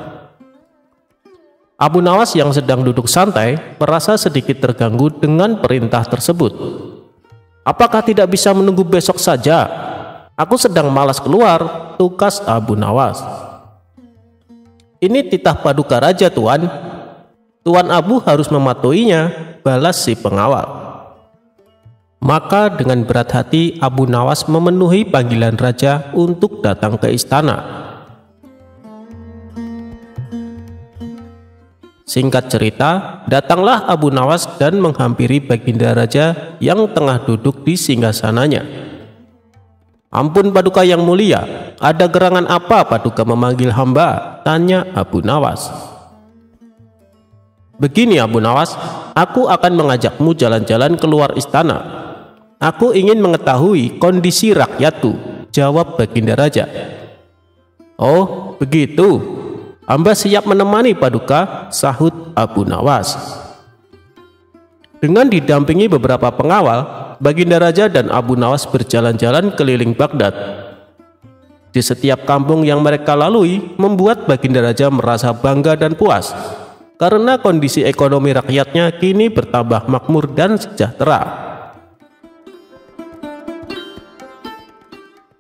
Abu Nawas yang sedang duduk santai merasa sedikit terganggu dengan perintah tersebut. "Apakah tidak bisa menunggu besok saja? Aku sedang malas keluar," tukas Abu Nawas. "Ini titah paduka raja, Tuan. Tuan Abu harus mematuhinya," balas si pengawal. Maka dengan berat hati Abu Nawas memenuhi panggilan raja untuk datang ke istana. Singkat cerita, datanglah Abu Nawas dan menghampiri Baginda Raja yang tengah duduk di singgasananya. "Ampun paduka yang mulia, ada gerangan apa paduka memanggil hamba?" tanya Abu Nawas. "Begini Abu Nawas, aku akan mengajakmu jalan-jalan keluar istana. Aku ingin mengetahui kondisi rakyatku," jawab Baginda Raja. "Oh, begitu. Hamba siap menemani paduka," sahut Abu Nawas. Dengan didampingi beberapa pengawal, Baginda Raja dan Abu Nawas berjalan-jalan keliling Baghdad. Di setiap kampung yang mereka lalui membuat Baginda Raja merasa bangga dan puas karena kondisi ekonomi rakyatnya kini bertambah makmur dan sejahtera.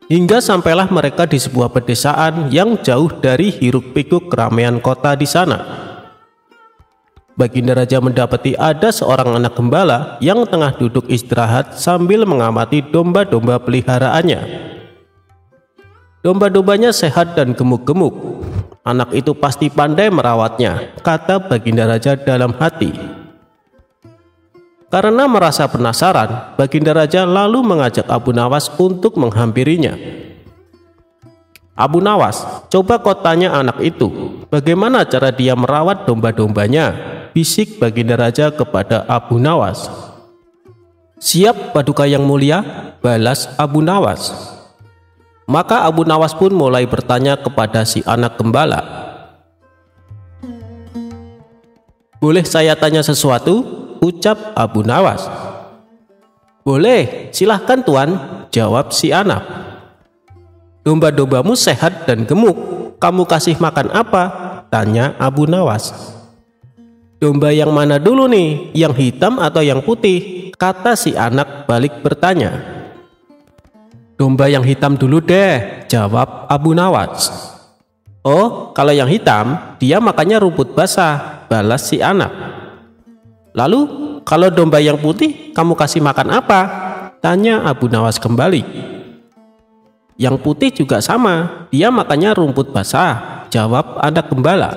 Hingga sampailah mereka di sebuah pedesaan yang jauh dari hiruk-pikuk keramaian kota di sana. Baginda Raja mendapati ada seorang anak gembala yang tengah duduk istirahat sambil mengamati domba-domba peliharaannya. Domba-dombanya sehat dan gemuk-gemuk. Anak itu pasti pandai merawatnya, kata Baginda Raja dalam hati. Karena merasa penasaran, Baginda Raja lalu mengajak Abu Nawas untuk menghampirinya. "Abu Nawas, coba kau tanya anak itu, bagaimana cara dia merawat domba-dombanya?" bisik Baginda Raja kepada Abu Nawas. "Siap paduka yang mulia," balas Abu Nawas. Maka Abu Nawas pun mulai bertanya kepada si anak gembala. "Boleh saya tanya sesuatu?" ucap Abu Nawas. "Boleh, silahkan Tuan," jawab si anak. "Domba-dombamu sehat dan gemuk, kamu kasih makan apa?" tanya Abu Nawas. "Domba yang mana dulu nih, yang hitam atau yang putih?" kata si anak balik bertanya. "Domba yang hitam dulu deh," jawab Abu Nawas. "Oh, kalau yang hitam, dia makannya rumput basah," balas si anak. "Lalu kalau domba yang putih kamu kasih makan apa?" tanya Abu Nawas kembali. "Yang putih juga sama, dia makannya rumput basah," jawab anak gembala.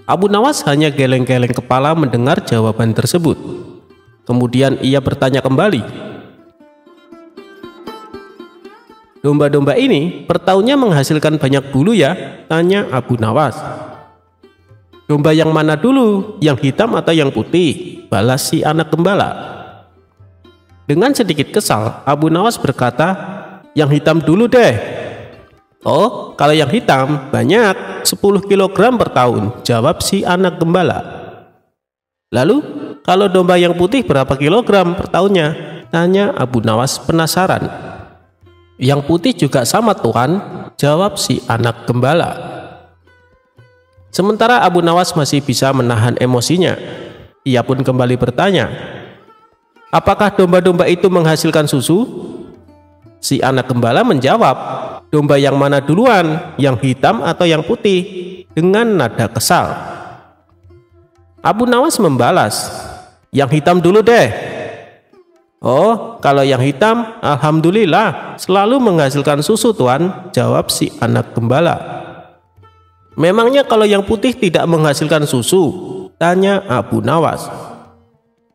Abu Nawas hanya geleng-geleng kepala mendengar jawaban tersebut. Kemudian ia bertanya kembali. "Domba-domba ini per tahunnya menghasilkan banyak bulu ya?" tanya Abu Nawas. "Domba yang mana dulu, yang hitam atau yang putih?" balas si anak gembala. Dengan sedikit kesal, Abu Nawas berkata, "Yang hitam dulu deh." "Oh, kalau yang hitam banyak, 10 kg per tahun," jawab si anak gembala. "Lalu kalau domba yang putih berapa kilogram per tahunnya?" tanya Abu Nawas penasaran. "Yang putih juga sama Tuan," jawab si anak gembala. Sementara Abu Nawas masih bisa menahan emosinya, ia pun kembali bertanya, "Apakah domba-domba itu menghasilkan susu?" Si anak gembala menjawab, "Domba yang mana duluan, yang hitam atau yang putih?" dengan nada kesal. Abu Nawas membalas, "Yang hitam dulu deh." "Oh, kalau yang hitam, alhamdulillah, selalu menghasilkan susu Tuan," jawab si anak gembala. "Memangnya kalau yang putih tidak menghasilkan susu?" tanya Abu Nawas.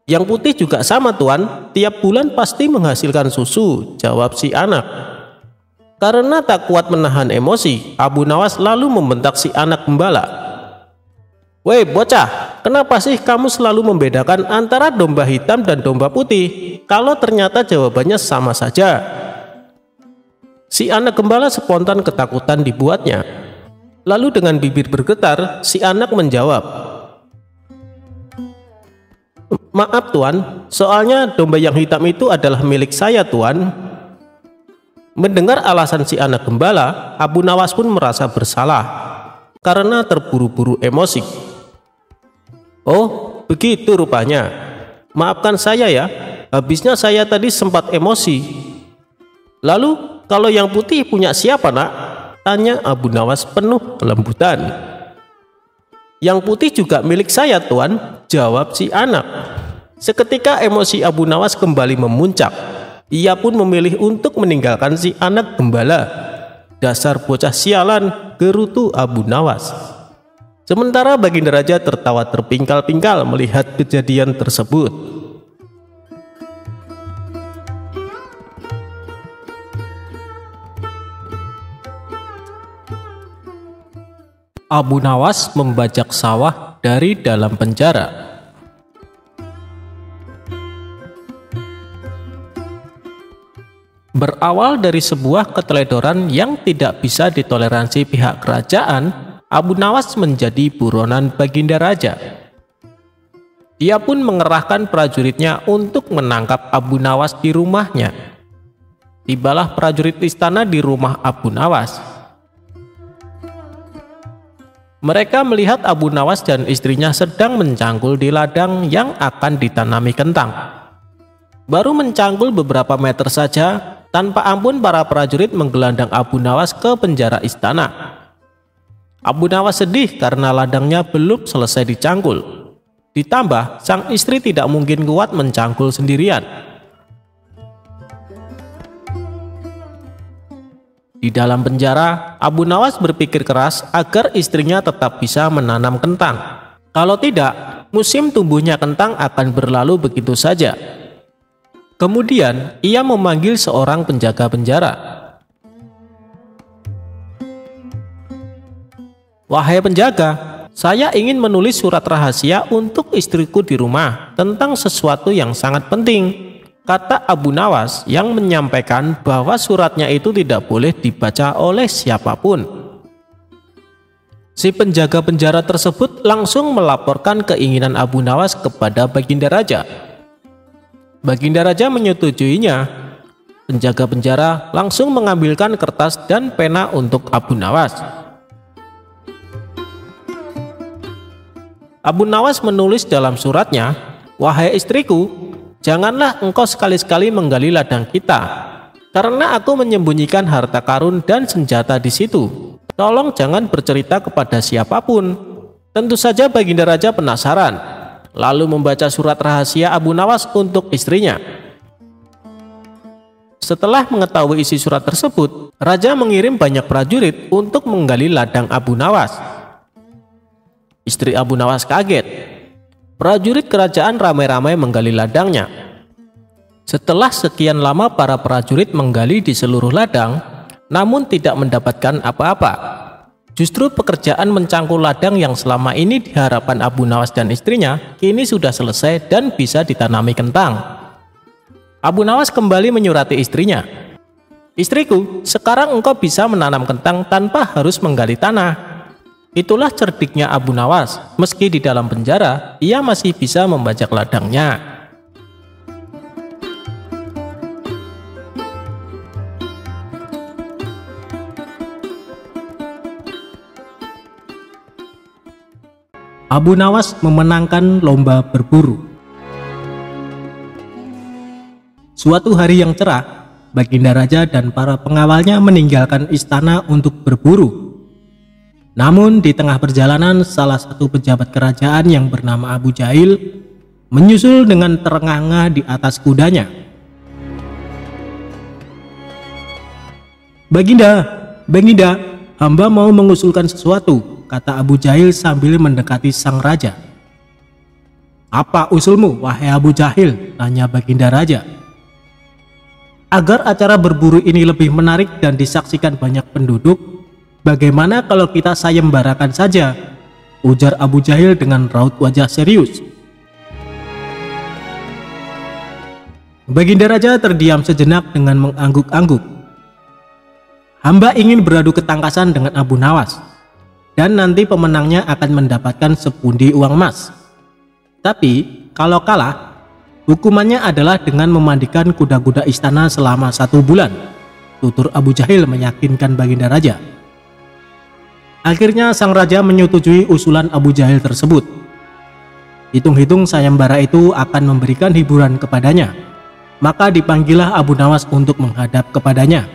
"Yang putih juga sama Tuan, tiap bulan pasti menghasilkan susu," jawab si anak. Karena tak kuat menahan emosi, Abu Nawas lalu membentak si anak gembala. "Woi bocah, kenapa sih kamu selalu membedakan antara domba hitam dan domba putih, kalau ternyata jawabannya sama saja?" Si anak gembala spontan ketakutan dibuatnya. Lalu dengan bibir bergetar, si anak menjawab, "Maaf Tuan, soalnya domba yang hitam itu adalah milik saya Tuan." Mendengar alasan si anak gembala, Abu Nawas pun merasa bersalah karena terburu-buru emosi. "Oh, begitu rupanya. Maafkan saya ya, habisnya saya tadi sempat emosi." "Lalu kalau yang putih punya siapa nak?" tanya Abu Nawas penuh kelembutan. "Yang putih juga milik saya Tuan," jawab si anak. Seketika emosi Abu Nawas kembali memuncak. Ia pun memilih untuk meninggalkan si anak gembala. "Dasar bocah sialan," gerutu Abu Nawas. Sementara Baginda Raja tertawa terpingkal-pingkal melihat kejadian tersebut. Abu Nawas membajak sawah dari dalam penjara. Berawal dari sebuah keteledoran yang tidak bisa ditoleransi pihak kerajaan, Abu Nawas menjadi buronan Baginda Raja. Dia pun mengerahkan prajuritnya untuk menangkap Abu Nawas di rumahnya. Tibalah prajurit istana di rumah Abu Nawas. Mereka melihat Abu Nawas dan istrinya sedang mencangkul di ladang yang akan ditanami kentang. Baru mencangkul beberapa meter saja, tanpa ampun para prajurit menggelandang Abu Nawas ke penjara istana. Abu Nawas sedih karena ladangnya belum selesai dicangkul. Ditambah, sang istri tidak mungkin kuat mencangkul sendirian. Di dalam penjara, Abu Nawas berpikir keras agar istrinya tetap bisa menanam kentang. Kalau tidak, musim tumbuhnya kentang akan berlalu begitu saja. Kemudian, ia memanggil seorang penjaga penjara. "Wahai penjaga, saya ingin menulis surat rahasia untuk istriku di rumah tentang sesuatu yang sangat penting," kata Abu Nawas yang menyampaikan bahwa suratnya itu tidak boleh dibaca oleh siapapun. Si penjaga penjara tersebut langsung melaporkan keinginan Abu Nawas kepada Baginda Raja. Baginda Raja menyetujuinya. Penjaga penjara langsung mengambilkan kertas dan pena untuk Abu Nawas. Abu Nawas menulis dalam suratnya, "Wahai istriku, janganlah engkau sekali-sekali menggali ladang kita, karena aku menyembunyikan harta karun dan senjata di situ. Tolong jangan bercerita kepada siapapun." Tentu saja Baginda Raja penasaran, lalu membaca surat rahasia Abu Nawas untuk istrinya. Setelah mengetahui isi surat tersebut, Raja mengirim banyak prajurit untuk menggali ladang Abu Nawas. Istri Abu Nawas kaget. Prajurit kerajaan ramai-ramai menggali ladangnya. Setelah sekian lama para prajurit menggali di seluruh ladang, namun tidak mendapatkan apa-apa. Justru pekerjaan mencangkul ladang yang selama ini diharapkan Abu Nawas dan istrinya kini sudah selesai dan bisa ditanami kentang. Abu Nawas kembali menyurati istrinya. "Istriku, sekarang engkau bisa menanam kentang tanpa harus menggali tanah." Itulah cerdiknya Abu Nawas. Meski di dalam penjara, ia masih bisa membajak ladangnya. Abu Nawas memenangkan lomba berburu. Suatu hari yang cerah, Baginda Raja dan para pengawalnya meninggalkan istana untuk berburu. Namun di tengah perjalanan, salah satu pejabat kerajaan yang bernama Abu Jahil menyusul dengan terengah-engah di atas kudanya. Baginda, hamba mau mengusulkan sesuatu," kata Abu Jahil sambil mendekati sang raja. "Apa usulmu, wahai Abu Jahil?" tanya Baginda Raja. "Agar acara berburu ini lebih menarik dan disaksikan banyak penduduk, bagaimana kalau kita sayembarakan saja?" ujar Abu Jahil dengan raut wajah serius. Baginda Raja terdiam sejenak dengan mengangguk-angguk. Hamba ingin beradu ketangkasan dengan Abu Nawas, dan nanti pemenangnya akan mendapatkan sepundi uang emas. Tapi kalau kalah, hukumannya adalah dengan memandikan kuda-kuda istana selama 1 bulan, tutur Abu Jahil meyakinkan Baginda Raja. Akhirnya sang raja menyetujui usulan Abu Jahil tersebut. Hitung-hitung sayembara itu akan memberikan hiburan kepadanya, maka dipanggillah Abu Nawas untuk menghadap kepadanya.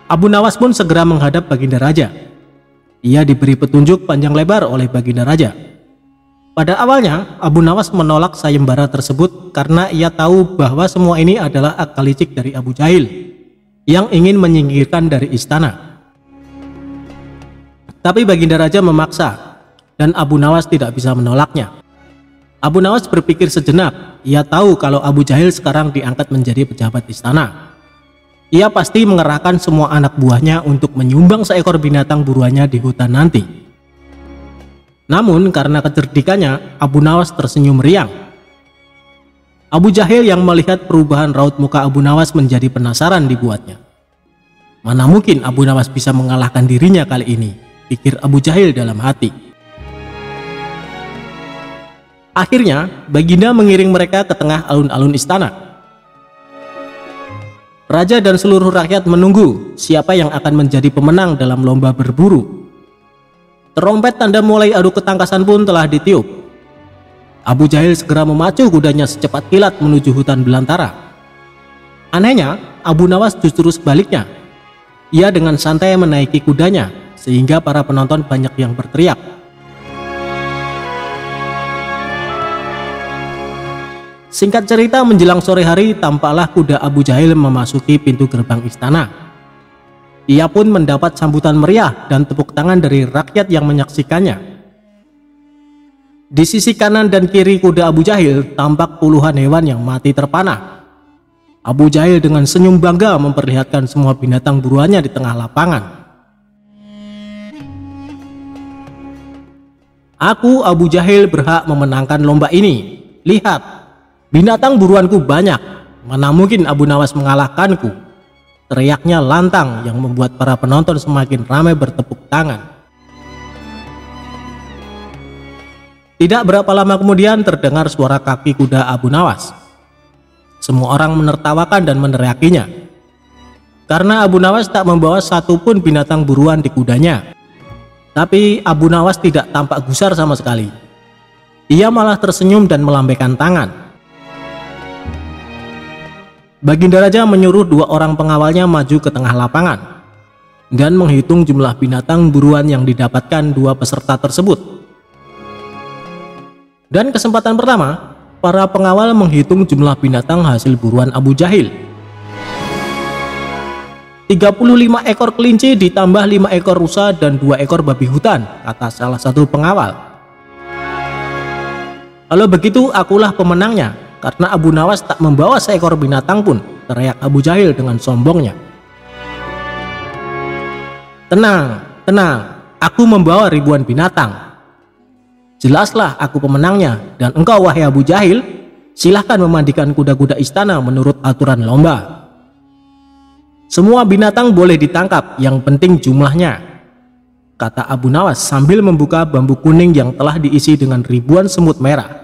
Abu Nawas pun segera menghadap Baginda Raja. Ia diberi petunjuk panjang lebar oleh Baginda Raja. Pada awalnya, Abu Nawas menolak sayembara tersebut karena ia tahu bahwa semua ini adalah akal licik dari Abu Jahil yang ingin menyingkirkan dari istana. Tapi Baginda Raja memaksa, dan Abu Nawas tidak bisa menolaknya. Abu Nawas berpikir sejenak. Ia tahu kalau Abu Jahil sekarang diangkat menjadi pejabat istana. Ia pasti mengerahkan semua anak buahnya untuk menyumbang seekor binatang buruannya di hutan nanti. Namun karena kecerdikannya, Abu Nawas tersenyum riang. Abu Jahil yang melihat perubahan raut muka Abu Nawas menjadi penasaran dibuatnya. Mana mungkin Abu Nawas bisa mengalahkan dirinya kali ini, pikir Abu Jahil dalam hati. Akhirnya, Baginda mengiring mereka ke tengah alun-alun istana. Raja dan seluruh rakyat menunggu siapa yang akan menjadi pemenang dalam lomba berburu. Terompet tanda mulai adu ketangkasan pun telah ditiup. Abu Jahil segera memacu kudanya secepat kilat menuju hutan belantara. Anehnya, Abu Nawas justru sebaliknya. Ia dengan santai menaiki kudanya, sehingga para penonton banyak yang berteriak. Singkat cerita, menjelang sore hari, tampaklah kuda Abu Jahil memasuki pintu gerbang istana. Ia pun mendapat sambutan meriah dan tepuk tangan dari rakyat yang menyaksikannya. Di sisi kanan dan kiri kuda Abu Jahil tampak puluhan hewan yang mati terpanah. Abu Jahil dengan senyum bangga memperlihatkan semua binatang buruannya di tengah lapangan. Aku Abu Jahil berhak memenangkan lomba ini. Lihat, binatang buruanku banyak. Mana mungkin Abu Nawas mengalahkanku? Teriaknya lantang yang membuat para penonton semakin ramai bertepuk tangan. Tidak berapa lama kemudian terdengar suara kaki kuda Abu Nawas. Semua orang menertawakan dan meneriakinya. Karena Abu Nawas tak membawa satupun binatang buruan di kudanya. Tapi Abu Nawas tidak tampak gusar sama sekali. Ia malah tersenyum dan melambaikan tangan. Baginda Raja menyuruh 2 orang pengawalnya maju ke tengah lapangan dan menghitung jumlah binatang buruan yang didapatkan 2 peserta tersebut. Dan kesempatan pertama, para pengawal menghitung jumlah binatang hasil buruan Abu Jahil. 35 ekor kelinci ditambah 5 ekor rusa dan 2 ekor babi hutan, kata salah satu pengawal. Kalau begitu akulah pemenangnya, karena Abu Nawas tak membawa seekor binatang pun, teriak Abu Jahil dengan sombongnya. Tenang, tenang, aku membawa ribuan binatang. Jelaslah aku pemenangnya, dan engkau wahai Abu Jahil, silahkan memandikan kuda-kuda istana menurut aturan lomba. Semua binatang boleh ditangkap, yang penting jumlahnya, kata Abu Nawas sambil membuka bambu kuning yang telah diisi dengan ribuan semut merah.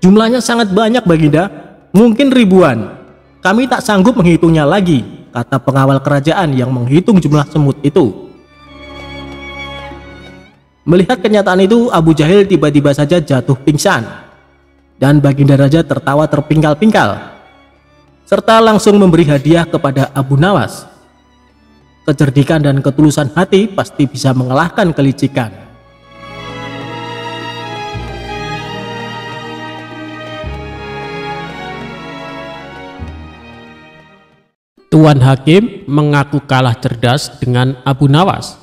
Jumlahnya sangat banyak Baginda, mungkin ribuan. Kami tak sanggup menghitungnya lagi, kata pengawal kerajaan yang menghitung jumlah semut itu. Melihat kenyataan itu, Abu Jahil tiba-tiba saja jatuh pingsan, dan Baginda Raja tertawa terpingkal-pingkal, serta langsung memberi hadiah kepada Abu Nawas. Kecerdikan dan ketulusan hati pasti bisa mengalahkan kelicikan. Tuan Hakim mengaku kalah cerdas dengan Abu Nawas.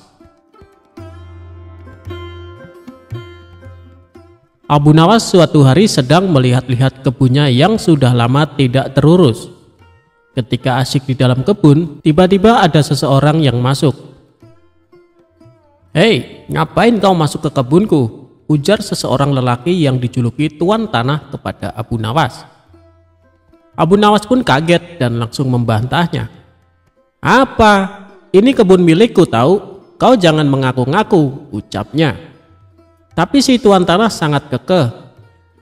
Abu Nawas suatu hari sedang melihat-lihat kebunnya yang sudah lama tidak terurus. Ketika asyik di dalam kebun, tiba-tiba ada seseorang yang masuk. "Hei, ngapain kau masuk ke kebunku?" ujar seseorang lelaki yang dijuluki Tuan Tanah kepada Abu Nawas. Abu Nawas pun kaget dan langsung membantahnya. "Apa? Ini kebun milikku tahu, kau jangan mengaku-ngaku," ucapnya. Tapi si tuan tanah sangat kekeh.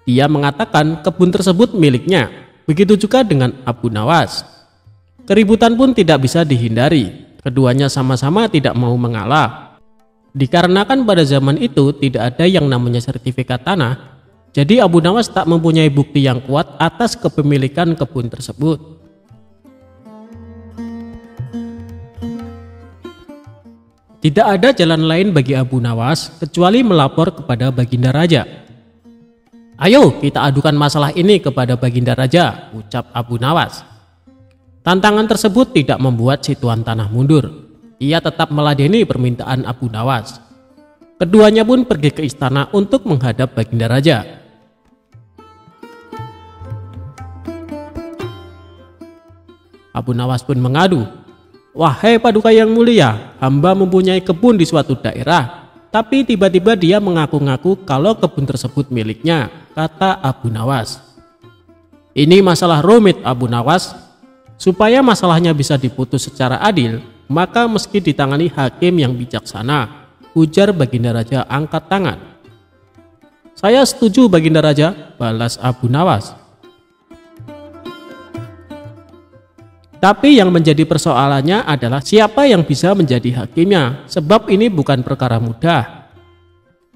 Dia mengatakan kebun tersebut miliknya. Begitu juga dengan Abu Nawas. Keributan pun tidak bisa dihindari. Keduanya sama-sama tidak mau mengalah. Dikarenakan pada zaman itu tidak ada yang namanya sertifikat tanah, jadi Abu Nawas tak mempunyai bukti yang kuat atas kepemilikan kebun tersebut. Tidak ada jalan lain bagi Abu Nawas kecuali melapor kepada Baginda Raja. "Ayo kita adukan masalah ini kepada Baginda Raja," ucap Abu Nawas. Tantangan tersebut tidak membuat si tuan tanah mundur. Ia tetap meladeni permintaan Abu Nawas. Keduanya pun pergi ke istana untuk menghadap Baginda Raja. Abu Nawas pun mengadu, "Wahai paduka yang mulia, hamba mempunyai kebun di suatu daerah, tapi tiba-tiba dia mengaku-ngaku kalau kebun tersebut miliknya," kata Abu Nawas. "Ini masalah rumit, Abu Nawas. Supaya masalahnya bisa diputus secara adil, maka meski ditangani hakim yang bijaksana," ujar Baginda Raja angkat tangan. "Saya setuju Baginda Raja," balas Abu Nawas. Tapi yang menjadi persoalannya adalah siapa yang bisa menjadi hakimnya, sebab ini bukan perkara mudah.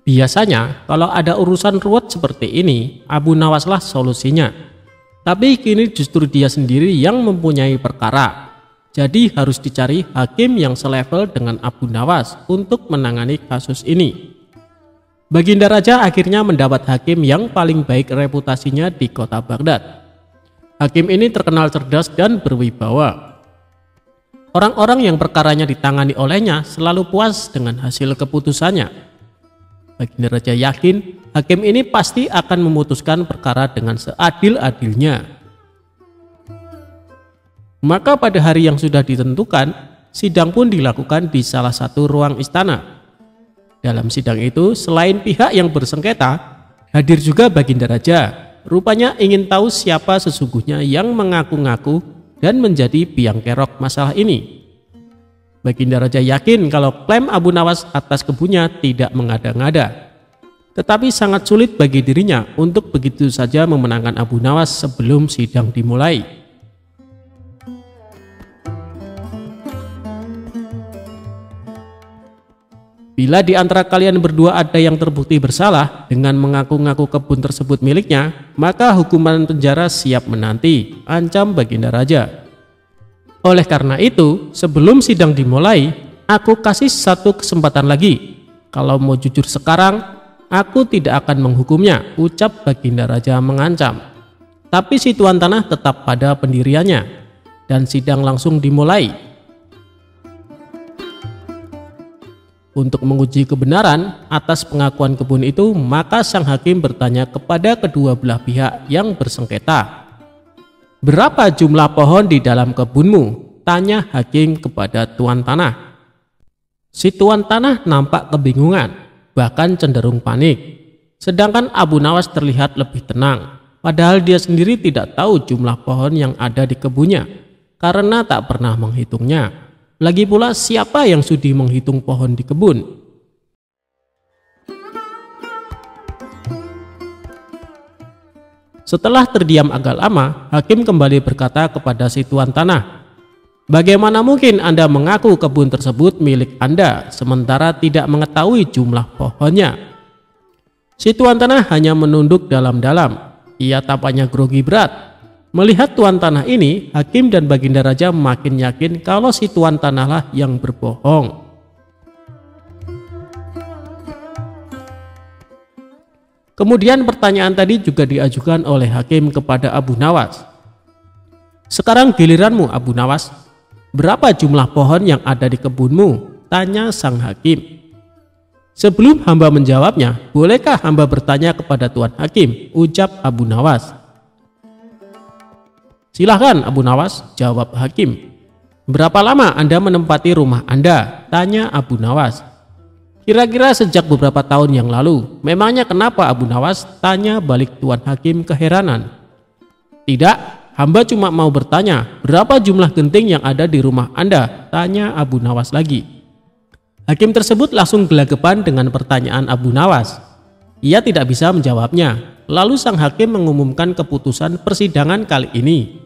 Biasanya kalau ada urusan ruwet seperti ini, Abu Nawaslah solusinya. Tapi kini justru dia sendiri yang mempunyai perkara. Jadi harus dicari hakim yang selevel dengan Abu Nawas untuk menangani kasus ini. Baginda Raja akhirnya mendapat hakim yang paling baik reputasinya di kota Baghdad. Hakim ini terkenal cerdas dan berwibawa. Orang-orang yang perkaranya ditangani olehnya selalu puas dengan hasil keputusannya. Baginda Raja yakin hakim ini pasti akan memutuskan perkara dengan seadil-adilnya. Maka pada hari yang sudah ditentukan, sidang pun dilakukan di salah satu ruang istana. Dalam sidang itu, selain pihak yang bersengketa, hadir juga Baginda Raja. Rupanya ingin tahu siapa sesungguhnya yang mengaku-ngaku dan menjadi biang kerok masalah ini. Baginda Raja yakin kalau klaim Abu Nawas atas kebunnya tidak mengada-ngada. Tetapi sangat sulit bagi dirinya untuk begitu saja memenangkan Abu Nawas sebelum sidang dimulai. Bila di antara kalian berdua ada yang terbukti bersalah dengan mengaku-ngaku kebun tersebut miliknya, maka hukuman penjara siap menanti, ancam Baginda Raja. Oleh karena itu, sebelum sidang dimulai, aku kasih satu kesempatan lagi. Kalau mau jujur sekarang, aku tidak akan menghukumnya, ucap Baginda Raja mengancam. Tapi si tuan tanah tetap pada pendiriannya, dan sidang langsung dimulai. Untuk menguji kebenaran atas pengakuan kebun itu, maka sang hakim bertanya kepada kedua belah pihak yang bersengketa. "Berapa jumlah pohon di dalam kebunmu?" tanya hakim kepada tuan tanah. Si tuan tanah nampak kebingungan, bahkan cenderung panik. Sedangkan Abu Nawas terlihat lebih tenang, padahal dia sendiri tidak tahu jumlah pohon yang ada di kebunnya, karena tak pernah menghitungnya. Lagi pula siapa yang sudi menghitung pohon di kebun? Setelah terdiam agak lama, hakim kembali berkata kepada si tuan tanah, "Bagaimana mungkin Anda mengaku kebun tersebut milik Anda sementara tidak mengetahui jumlah pohonnya?" Si tuan tanah hanya menunduk dalam-dalam. Ia tampaknya grogi berat. Melihat tuan tanah ini, hakim dan Baginda Raja makin yakin kalau si tuan tanahlah yang berbohong. Kemudian pertanyaan tadi juga diajukan oleh hakim kepada Abu Nawas. "Sekarang giliranmu, Abu Nawas. Berapa jumlah pohon yang ada di kebunmu?" tanya sang hakim. "Sebelum hamba menjawabnya, bolehkah hamba bertanya kepada tuan hakim?" ucap Abu Nawas. "Silahkan Abu Nawas," jawab hakim. "Berapa lama Anda menempati rumah Anda?" tanya Abu Nawas. "Kira-kira sejak beberapa tahun yang lalu." "Memangnya kenapa Abu Nawas?" tanya balik tuan hakim keheranan. "Tidak, Hamba cuma mau bertanya, berapa jumlah genting yang ada di rumah Anda? Tanya Abu Nawas lagi. Hakim tersebut langsung gelagapan dengan pertanyaan Abu Nawas. Ia tidak bisa menjawabnya. Lalu sang hakim mengumumkan keputusan persidangan kali ini.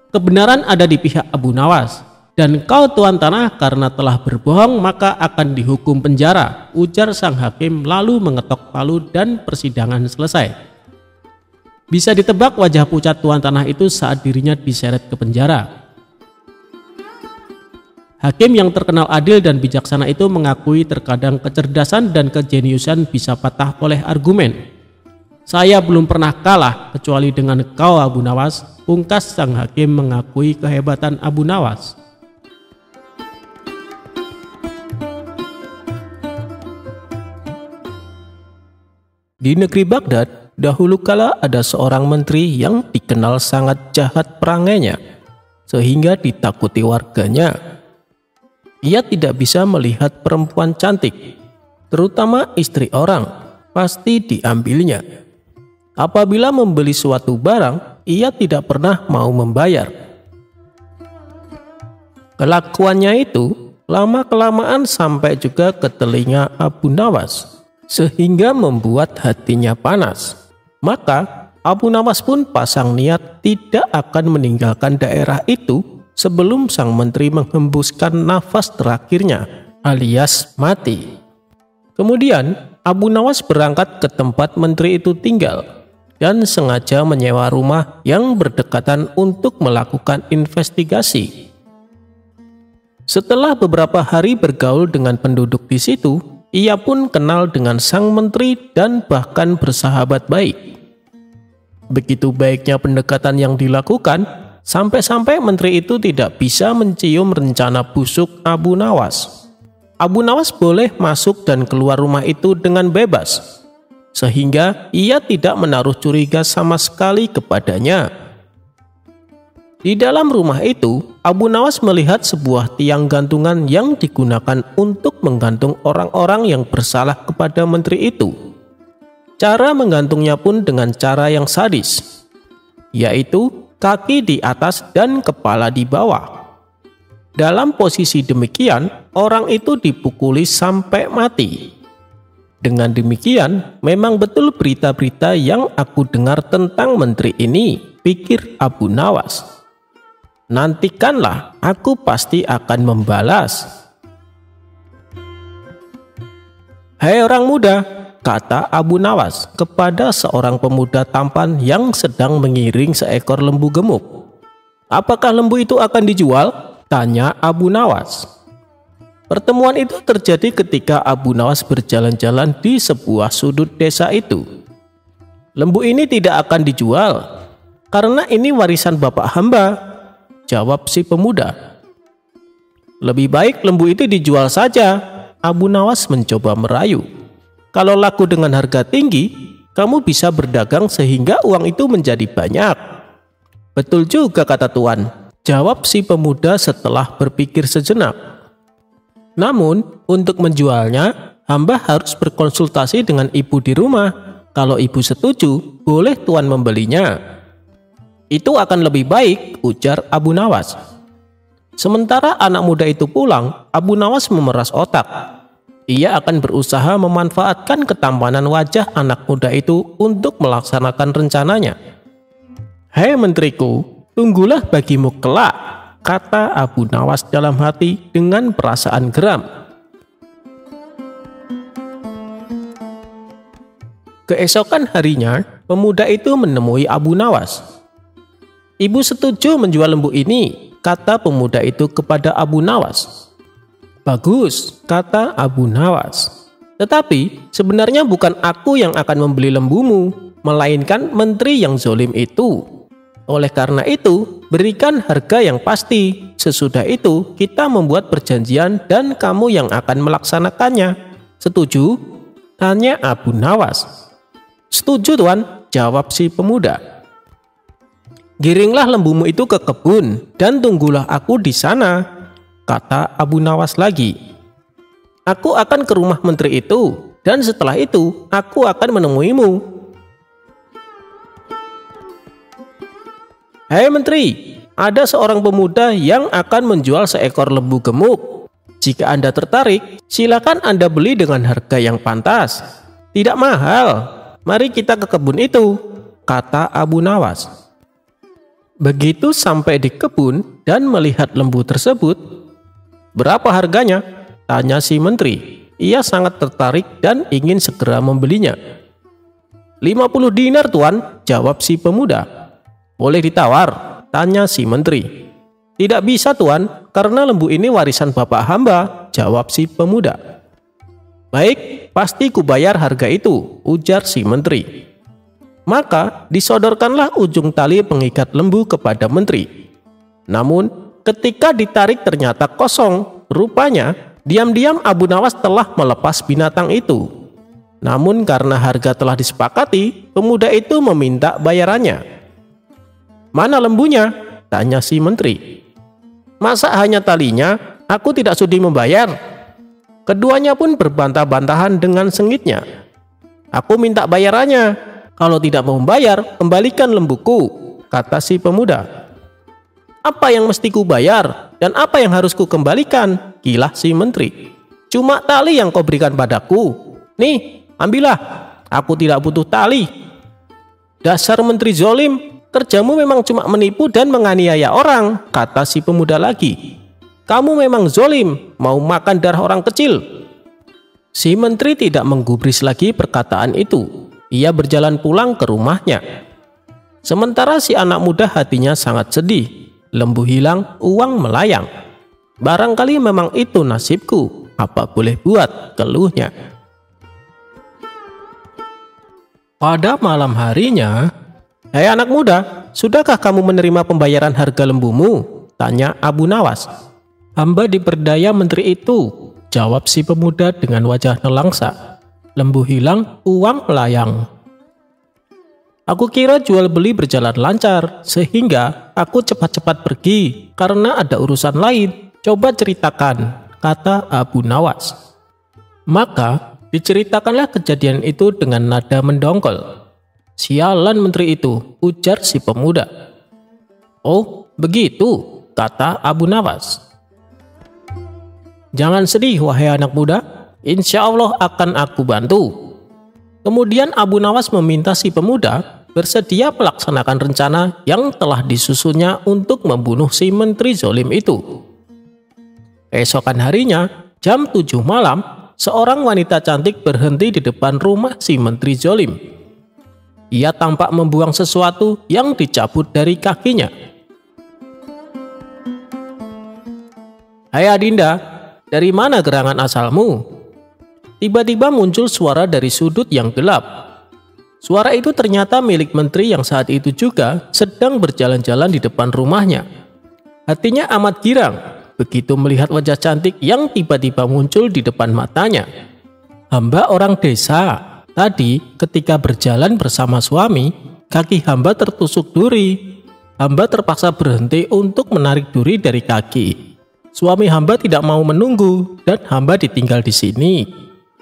Kebenaran ada di pihak Abu Nawas. Dan kau tuan tanah karena telah berbohong maka akan dihukum penjara, ujar sang hakim lalu mengetok palu dan persidangan selesai. Bisa ditebak wajah pucat tuan tanah itu saat dirinya diseret ke penjara. Hakim yang terkenal adil dan bijaksana itu mengakui terkadang kecerdasan dan kejeniusan bisa patah oleh argumen. Saya belum pernah kalah kecuali dengan kau Abu Nawas, pungkas sang hakim mengakui kehebatan Abu Nawas. Di negeri Baghdad, dahulu kala ada seorang menteri yang dikenal sangat jahat perangainya, sehingga ditakuti warganya. Ia tidak bisa melihat perempuan cantik, terutama istri orang, pasti diambilnya. Apabila membeli suatu barang, ia tidak pernah mau membayar. Kelakuannya itu lama-kelamaan sampai juga ke telinga Abu Nawas, sehingga membuat hatinya panas. Maka Abu Nawas pun pasang niat tidak akan meninggalkan daerah itu sebelum sang menteri menghembuskan nafas terakhirnya alias mati. Kemudian Abu Nawas berangkat ke tempat menteri itu tinggal dan sengaja menyewa rumah yang berdekatan untuk melakukan investigasi. Setelah beberapa hari bergaul dengan penduduk di situ, ia pun kenal dengan sang menteri dan bahkan bersahabat baik. Begitu baiknya pendekatan yang dilakukan, sampai-sampai menteri itu tidak bisa mencium rencana busuk Abu Nawas. Abu Nawas boleh masuk dan keluar rumah itu dengan bebas, sehingga ia tidak menaruh curiga sama sekali kepadanya. Di dalam rumah itu, Abu Nawas melihat sebuah tiang gantungan yang digunakan untuk menggantung orang-orang yang bersalah kepada menteri itu. Cara menggantungnya pun dengan cara yang sadis, yaitu kaki di atas dan kepala di bawah. Dalam posisi demikian, orang itu dipukuli sampai mati. Dengan demikian, memang betul berita-berita yang aku dengar tentang menteri ini, pikir Abu Nawas. Nantikanlah, aku pasti akan membalas. Hei orang muda, kata Abu Nawas kepada seorang pemuda tampan yang sedang mengiring seekor lembu gemuk. Apakah lembu itu akan dijual? Tanya Abu Nawas. Pertemuan itu terjadi ketika Abu Nawas berjalan-jalan di sebuah sudut desa itu. Lembu ini tidak akan dijual, karena ini warisan bapak hamba, jawab si pemuda. Lebih baik lembu itu dijual saja, Abu Nawas mencoba merayu. Kalau laku dengan harga tinggi, kamu bisa berdagang sehingga uang itu menjadi banyak. Betul juga kata tuan, jawab si pemuda setelah berpikir sejenak. Namun, untuk menjualnya, hamba harus berkonsultasi dengan ibu di rumah. Kalau ibu setuju, boleh tuan membelinya. Itu akan lebih baik, ujar Abu Nawas. Sementara anak muda itu pulang, Abu Nawas memeras otak. Ia akan berusaha memanfaatkan ketampanan wajah anak muda itu untuk melaksanakan rencananya. Hei menteriku, tunggulah bagimu kelak, kata Abu Nawas dalam hati dengan perasaan geram. Keesokan harinya, pemuda itu menemui Abu Nawas. Ibu setuju menjual lembu ini, kata pemuda itu kepada Abu Nawas. Bagus, kata Abu Nawas. Tetapi sebenarnya bukan aku yang akan membeli lembumu, melainkan menteri yang zalim itu. Oleh karena itu, berikan harga yang pasti. Sesudah itu, kita membuat perjanjian dan kamu yang akan melaksanakannya. Setuju? Tanya Abu Nawas. Setuju tuan, jawab si pemuda. Giringlah lembumu itu ke kebun dan tunggulah aku di sana, kata Abu Nawas lagi. Aku akan ke rumah menteri itu dan setelah itu aku akan menemuimu. "Hei menteri, ada seorang pemuda yang akan menjual seekor lembu gemuk. Jika Anda tertarik, silakan Anda beli dengan harga yang pantas. Tidak mahal. Mari kita ke kebun itu," kata Abu Nawas. Begitu sampai di kebun dan melihat lembu tersebut, "Berapa harganya?" tanya si menteri. Ia sangat tertarik dan ingin segera membelinya. 50 dinar tuan, jawab si pemuda. "Boleh ditawar?" tanya si menteri. "Tidak bisa tuan, karena lembu ini warisan bapak hamba," jawab si pemuda. "Baik, pasti kubayar harga itu," ujar si menteri. Maka disodorkanlah ujung tali pengikat lembu kepada menteri. Namun ketika ditarik ternyata kosong. Rupanya diam-diam Abu Nawas telah melepas binatang itu. Namun karena harga telah disepakati, pemuda itu meminta bayarannya. "Mana lembunya?" tanya si menteri. "Masa hanya talinya? Aku tidak sudi membayar." Keduanya pun berbantah-bantahan dengan sengitnya. "Aku minta bayarannya. Kalau tidak mau membayar, kembalikan lembuku," kata si pemuda. "Apa yang mesti ku bayar dan apa yang harus ku kembalikan?" Gilah si menteri. "Cuma tali yang kau berikan padaku. Nih, ambillah. Aku tidak butuh tali." "Dasar menteri zolim, kerjamu memang cuma menipu dan menganiaya orang," kata si pemuda lagi. "Kamu memang zolim, mau makan darah orang kecil." Si menteri tidak menggubris lagi perkataan itu. Ia berjalan pulang ke rumahnya. Sementara si anak muda hatinya sangat sedih. Lembu hilang, uang melayang. "Barangkali memang itu nasibku, apa boleh buat," keluhnya. Pada malam harinya, "Hei anak muda, sudahkah kamu menerima pembayaran harga lembumu?" tanya Abu Nawas. "Hamba diperdaya menteri itu," jawab si pemuda dengan wajah nelangsa. "Lembu hilang, uang melayang. Aku kira jual beli berjalan lancar, sehingga aku cepat-cepat pergi karena ada urusan lain. Coba ceritakan," kata Abu Nawas. Maka diceritakanlah kejadian itu dengan nada mendongkol. "Sialan menteri itu," ujar si pemuda. "Oh, begitu," kata Abu Nawas. "Jangan sedih wahai anak muda, insya Allah akan aku bantu." Kemudian Abu Nawas meminta si pemuda bersedia melaksanakan rencana yang telah disusunnya untuk membunuh si menteri zolim itu. Esokan harinya, jam 7 malam, seorang wanita cantik berhenti di depan rumah si menteri zolim. Ia tampak membuang sesuatu yang dicabut dari kakinya. "Hai Adinda, dari mana gerangan asalmu?" Tiba-tiba muncul suara dari sudut yang gelap. Suara itu ternyata milik menteri yang saat itu juga sedang berjalan-jalan di depan rumahnya. Hatinya amat girang begitu melihat wajah cantik yang tiba-tiba muncul di depan matanya. Hamba orang desa. Tadi ketika berjalan bersama suami, kaki hamba tertusuk duri. Hamba terpaksa berhenti untuk menarik duri dari kaki. Suami hamba tidak mau menunggu dan hamba ditinggal di sini.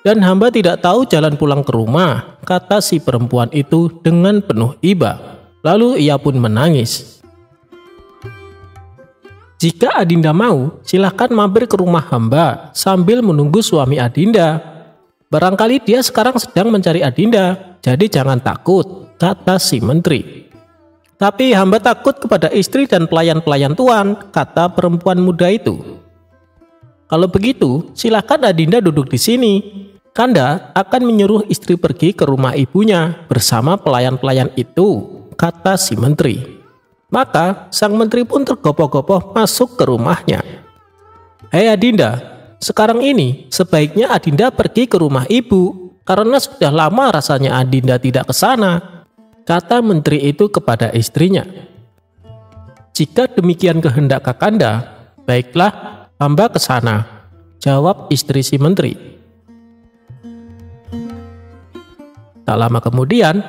Dan hamba tidak tahu jalan pulang ke rumah," kata si perempuan itu dengan penuh iba. Lalu ia pun menangis. "Jika Adinda mau, silahkan mampir ke rumah hamba sambil menunggu suami Adinda. Barangkali dia sekarang sedang mencari Adinda, jadi jangan takut," kata si menteri. "Tapi hamba takut kepada istri dan pelayan-pelayan tuan," kata perempuan muda itu. "Kalau begitu, silahkan Adinda duduk di sini. Kanda akan menyuruh istri pergi ke rumah ibunya bersama pelayan-pelayan itu," kata si menteri. Maka sang menteri pun tergopoh-gopoh masuk ke rumahnya. "Hei Adinda, sekarang ini sebaiknya Adinda pergi ke rumah ibu, karena sudah lama rasanya Adinda tidak ke sana," kata menteri itu kepada istrinya. "Jika demikian kehendak Kakanda, baiklah, hamba ke sana," jawab istri si menteri. Tak lama kemudian,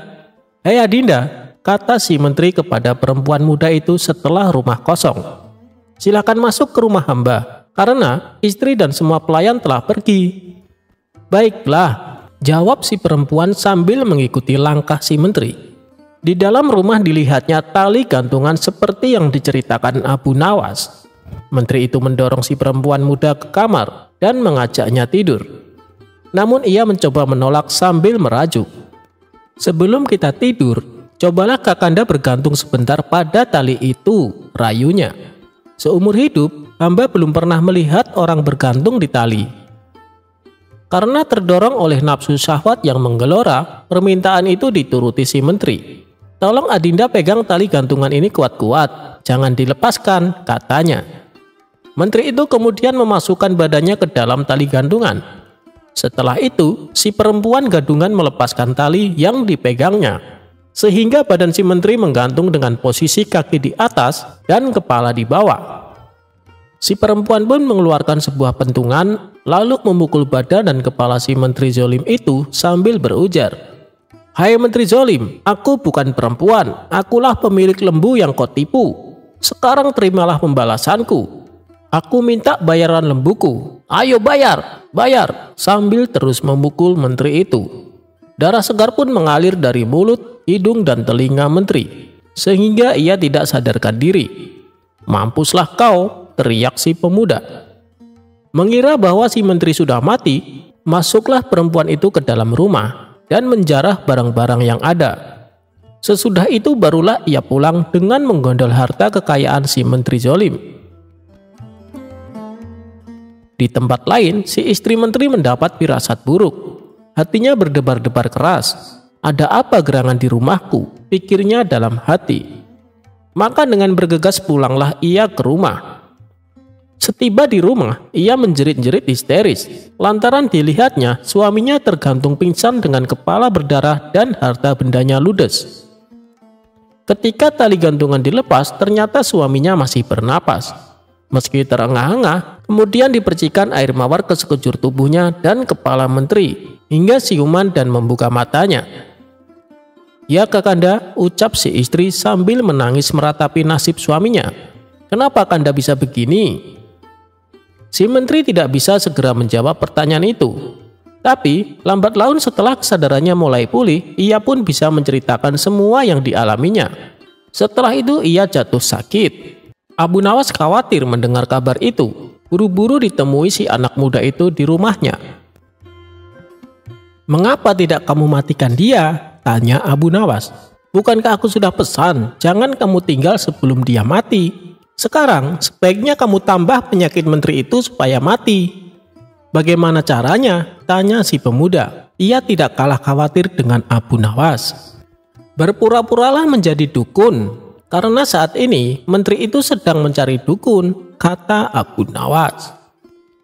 "Hei Adinda," kata si menteri kepada perempuan muda itu setelah rumah kosong. "Silakan masuk ke rumah hamba, karena istri dan semua pelayan telah pergi." "Baiklah," jawab si perempuan sambil mengikuti langkah si menteri. Di dalam rumah dilihatnya tali gantungan seperti yang diceritakan Abu Nawas. Menteri itu mendorong si perempuan muda ke kamar dan mengajaknya tidur. Namun ia mencoba menolak sambil merajuk. "Sebelum kita tidur, cobalah Kakanda bergantung sebentar pada tali itu," rayunya. "Seumur hidup, hamba belum pernah melihat orang bergantung di tali." Karena terdorong oleh nafsu syahwat yang menggelora, permintaan itu dituruti si menteri. "Tolong Adinda pegang tali gantungan ini kuat-kuat, jangan dilepaskan," katanya. Menteri itu kemudian memasukkan badannya ke dalam tali gantungan. Setelah itu, si perempuan gadungan melepaskan tali yang dipegangnya, sehingga badan si menteri menggantung dengan posisi kaki di atas dan kepala di bawah. Si perempuan pun mengeluarkan sebuah pentungan, lalu memukul badan dan kepala si menteri zolim itu sambil berujar, "Hai menteri zolim, aku bukan perempuan, akulah pemilik lembu yang kau tipu. Sekarang terimalah pembalasanku. Aku minta bayaran lembuku. Ayo bayar, bayar," sambil terus memukul menteri itu. Darah segar pun mengalir dari mulut, hidung, dan telinga menteri, sehingga ia tidak sadarkan diri. "Mampuslah kau," teriak si pemuda. Mengira bahwa si menteri sudah mati, masuklah perempuan itu ke dalam rumah dan menjarah barang-barang yang ada. Sesudah itu barulah ia pulang dengan menggondol harta kekayaan si menteri zolim. Di tempat lain, si istri menteri mendapat firasat buruk. Hatinya berdebar-debar keras. "Ada apa gerangan di rumahku?" pikirnya dalam hati. Maka dengan bergegas pulanglah ia ke rumah. Setiba di rumah, ia menjerit-jerit histeris lantaran dilihatnya suaminya tergantung pingsan dengan kepala berdarah dan harta bendanya ludes. Ketika tali gantungan dilepas, ternyata suaminya masih bernapas. Meski terengah-engah, kemudian dipercikan air mawar ke sekujur tubuhnya dan kepala menteri hingga siuman dan membuka matanya. "Ya Kakanda," ucap si istri sambil menangis meratapi nasib suaminya. "Kenapa Kanda bisa begini?" Si menteri tidak bisa segera menjawab pertanyaan itu. Tapi lambat laun setelah kesadarannya mulai pulih, ia pun bisa menceritakan semua yang dialaminya. Setelah itu ia jatuh sakit. Abu Nawas khawatir mendengar kabar itu. Buru-buru ditemui si anak muda itu di rumahnya. "Mengapa tidak kamu matikan dia?" tanya Abu Nawas. "Bukankah aku sudah pesan, jangan kamu tinggal sebelum dia mati? Sekarang sebaiknya kamu tambah penyakit menteri itu supaya mati." "Bagaimana caranya?" tanya si pemuda. Ia tidak kalah khawatir dengan Abu Nawas. "Berpura-puralah menjadi dukun, karena saat ini menteri itu sedang mencari dukun," kata Abu Nawas.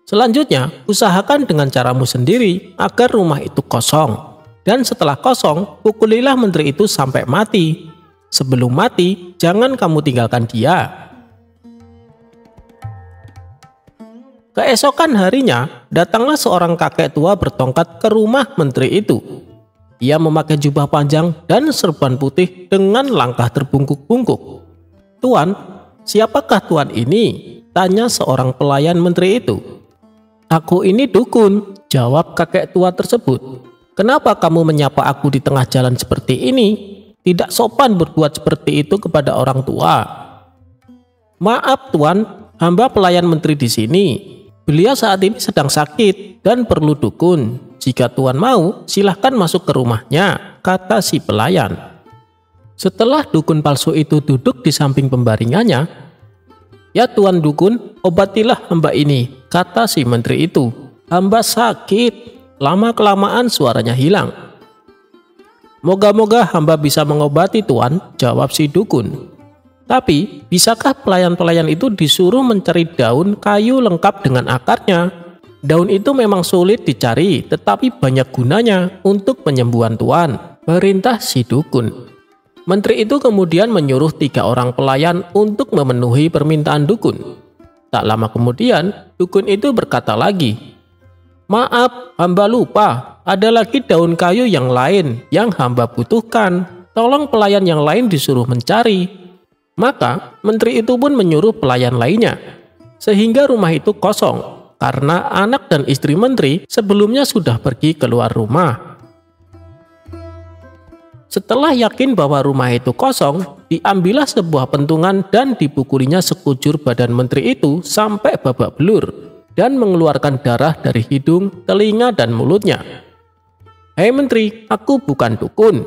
"Selanjutnya, usahakan dengan caramu sendiri agar rumah itu kosong. Dan setelah kosong, pukulilah menteri itu sampai mati. Sebelum mati, jangan kamu tinggalkan dia." Keesokan harinya, datanglah seorang kakek tua bertongkat ke rumah menteri itu. Ia memakai jubah panjang dan serban putih dengan langkah terbungkuk-bungkuk. "Tuan, siapakah tuan ini?" tanya seorang pelayan menteri itu. "Aku ini dukun," jawab kakek tua tersebut. "Kenapa kamu menyapa aku di tengah jalan seperti ini? Tidak sopan berbuat seperti itu kepada orang tua." "Maaf tuan, hamba pelayan menteri di sini. Beliau saat ini sedang sakit dan perlu dukun. Jika tuan mau, silahkan masuk ke rumahnya," kata si pelayan. Setelah dukun palsu itu duduk di samping pembaringannya, "Ya tuan dukun, obatilah hamba ini," kata si menteri itu. "Hamba sakit." Lama-kelamaan suaranya hilang. "Moga-moga hamba bisa mengobati tuan," jawab si dukun. "Tapi bisakah pelayan-pelayan itu disuruh mencari daun kayu lengkap dengan akarnya? Daun itu memang sulit dicari, tetapi banyak gunanya untuk penyembuhan tuan," perintah si dukun. Menteri itu kemudian menyuruh 3 orang pelayan untuk memenuhi permintaan dukun. Tak lama kemudian, dukun itu berkata lagi, "Maaf, hamba lupa, ada lagi daun kayu yang lain yang hamba butuhkan. Tolong pelayan yang lain disuruh mencari." Maka menteri itu pun menyuruh pelayan lainnya, sehingga rumah itu kosong. Karena anak dan istri menteri sebelumnya sudah pergi keluar rumah. Setelah yakin bahwa rumah itu kosong, diambillah sebuah pentungan dan dipukulinya sekujur badan menteri itu sampai babak belur dan mengeluarkan darah dari hidung, telinga, dan mulutnya. "Hei menteri, aku bukan dukun,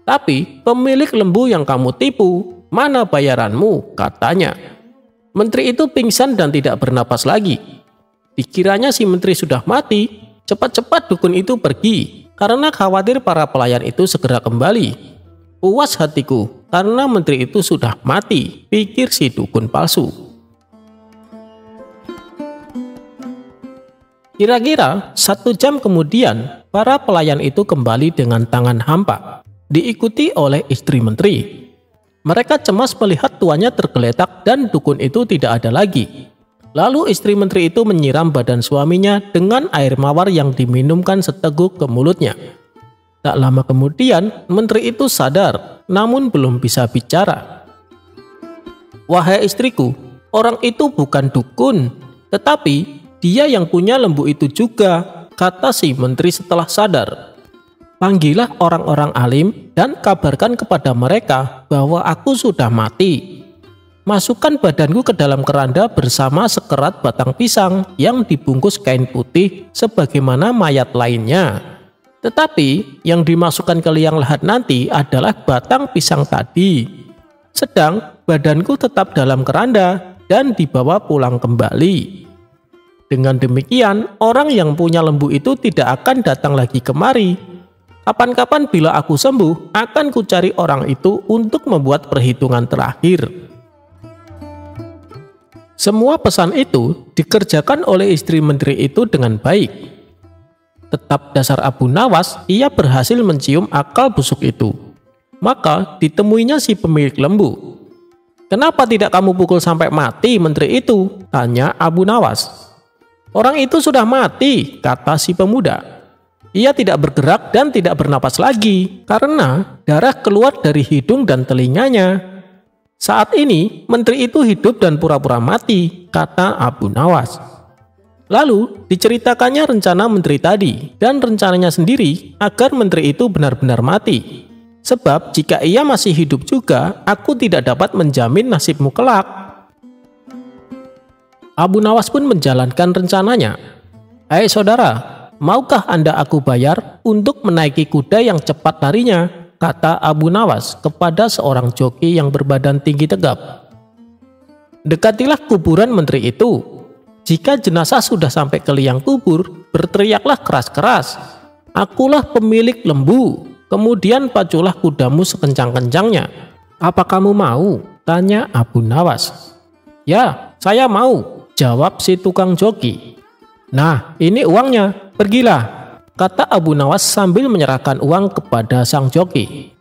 tapi pemilik lembu yang kamu tipu. Mana bayaranmu?" katanya. Menteri itu pingsan dan tidak bernapas lagi. Dikiranya si menteri sudah mati, cepat-cepat dukun itu pergi karena khawatir para pelayan itu segera kembali. "Puas hatiku karena menteri itu sudah mati," pikir si dukun palsu. Kira-kira 1 jam kemudian, para pelayan itu kembali dengan tangan hampa, diikuti oleh istri menteri. Mereka cemas melihat tuannya tergeletak dan dukun itu tidak ada lagi. Lalu istri menteri itu menyiram badan suaminya dengan air mawar yang diminumkan seteguk ke mulutnya. Tak lama kemudian, menteri itu sadar, namun belum bisa bicara. "Wahai istriku, orang itu bukan dukun, tetapi dia yang punya lembu itu juga," kata si menteri setelah sadar. "Panggillah orang-orang alim dan kabarkan kepada mereka bahwa aku sudah mati. Masukkan badanku ke dalam keranda bersama sekerat batang pisang yang dibungkus kain putih sebagaimana mayat lainnya. Tetapi yang dimasukkan ke liang lahat nanti adalah batang pisang tadi. Sedang badanku tetap dalam keranda dan dibawa pulang kembali. Dengan demikian, orang yang punya lembu itu tidak akan datang lagi kemari. Kapan-kapan bila aku sembuh, akan kucari orang itu untuk membuat perhitungan terakhir." Semua pesan itu dikerjakan oleh istri menteri itu dengan baik. Tetap dasar Abu Nawas, ia berhasil mencium akal busuk itu. Maka ditemuinya si pemilik lembu. "Kenapa tidak kamu pukul sampai mati menteri itu?" tanya Abu Nawas. "Orang itu sudah mati," kata si pemuda. "Ia tidak bergerak dan tidak bernapas lagi karena darah keluar dari hidung dan telinganya. Saat ini menteri itu hidup dan pura-pura mati," kata Abu Nawas. Lalu diceritakannya rencana menteri tadi dan rencananya sendiri agar menteri itu benar-benar mati. "Sebab jika ia masih hidup juga, aku tidak dapat menjamin nasibmu kelak." Abu Nawas pun menjalankan rencananya. "Hai saudara, maukah Anda aku bayar untuk menaiki kuda yang cepat larinya?" kata Abu Nawas kepada seorang joki yang berbadan tinggi tegap. "Dekatilah kuburan menteri itu. Jika jenazah sudah sampai ke liang kubur, berteriaklah keras-keras, 'Akulah pemilik lembu.' Kemudian paculah kudamu sekencang-kencangnya. Apa kamu mau?" tanya Abu Nawas. "Ya, saya mau," jawab si tukang joki. "Nah, ini uangnya, pergilah," kata Abu Nawas sambil menyerahkan uang kepada sang joki.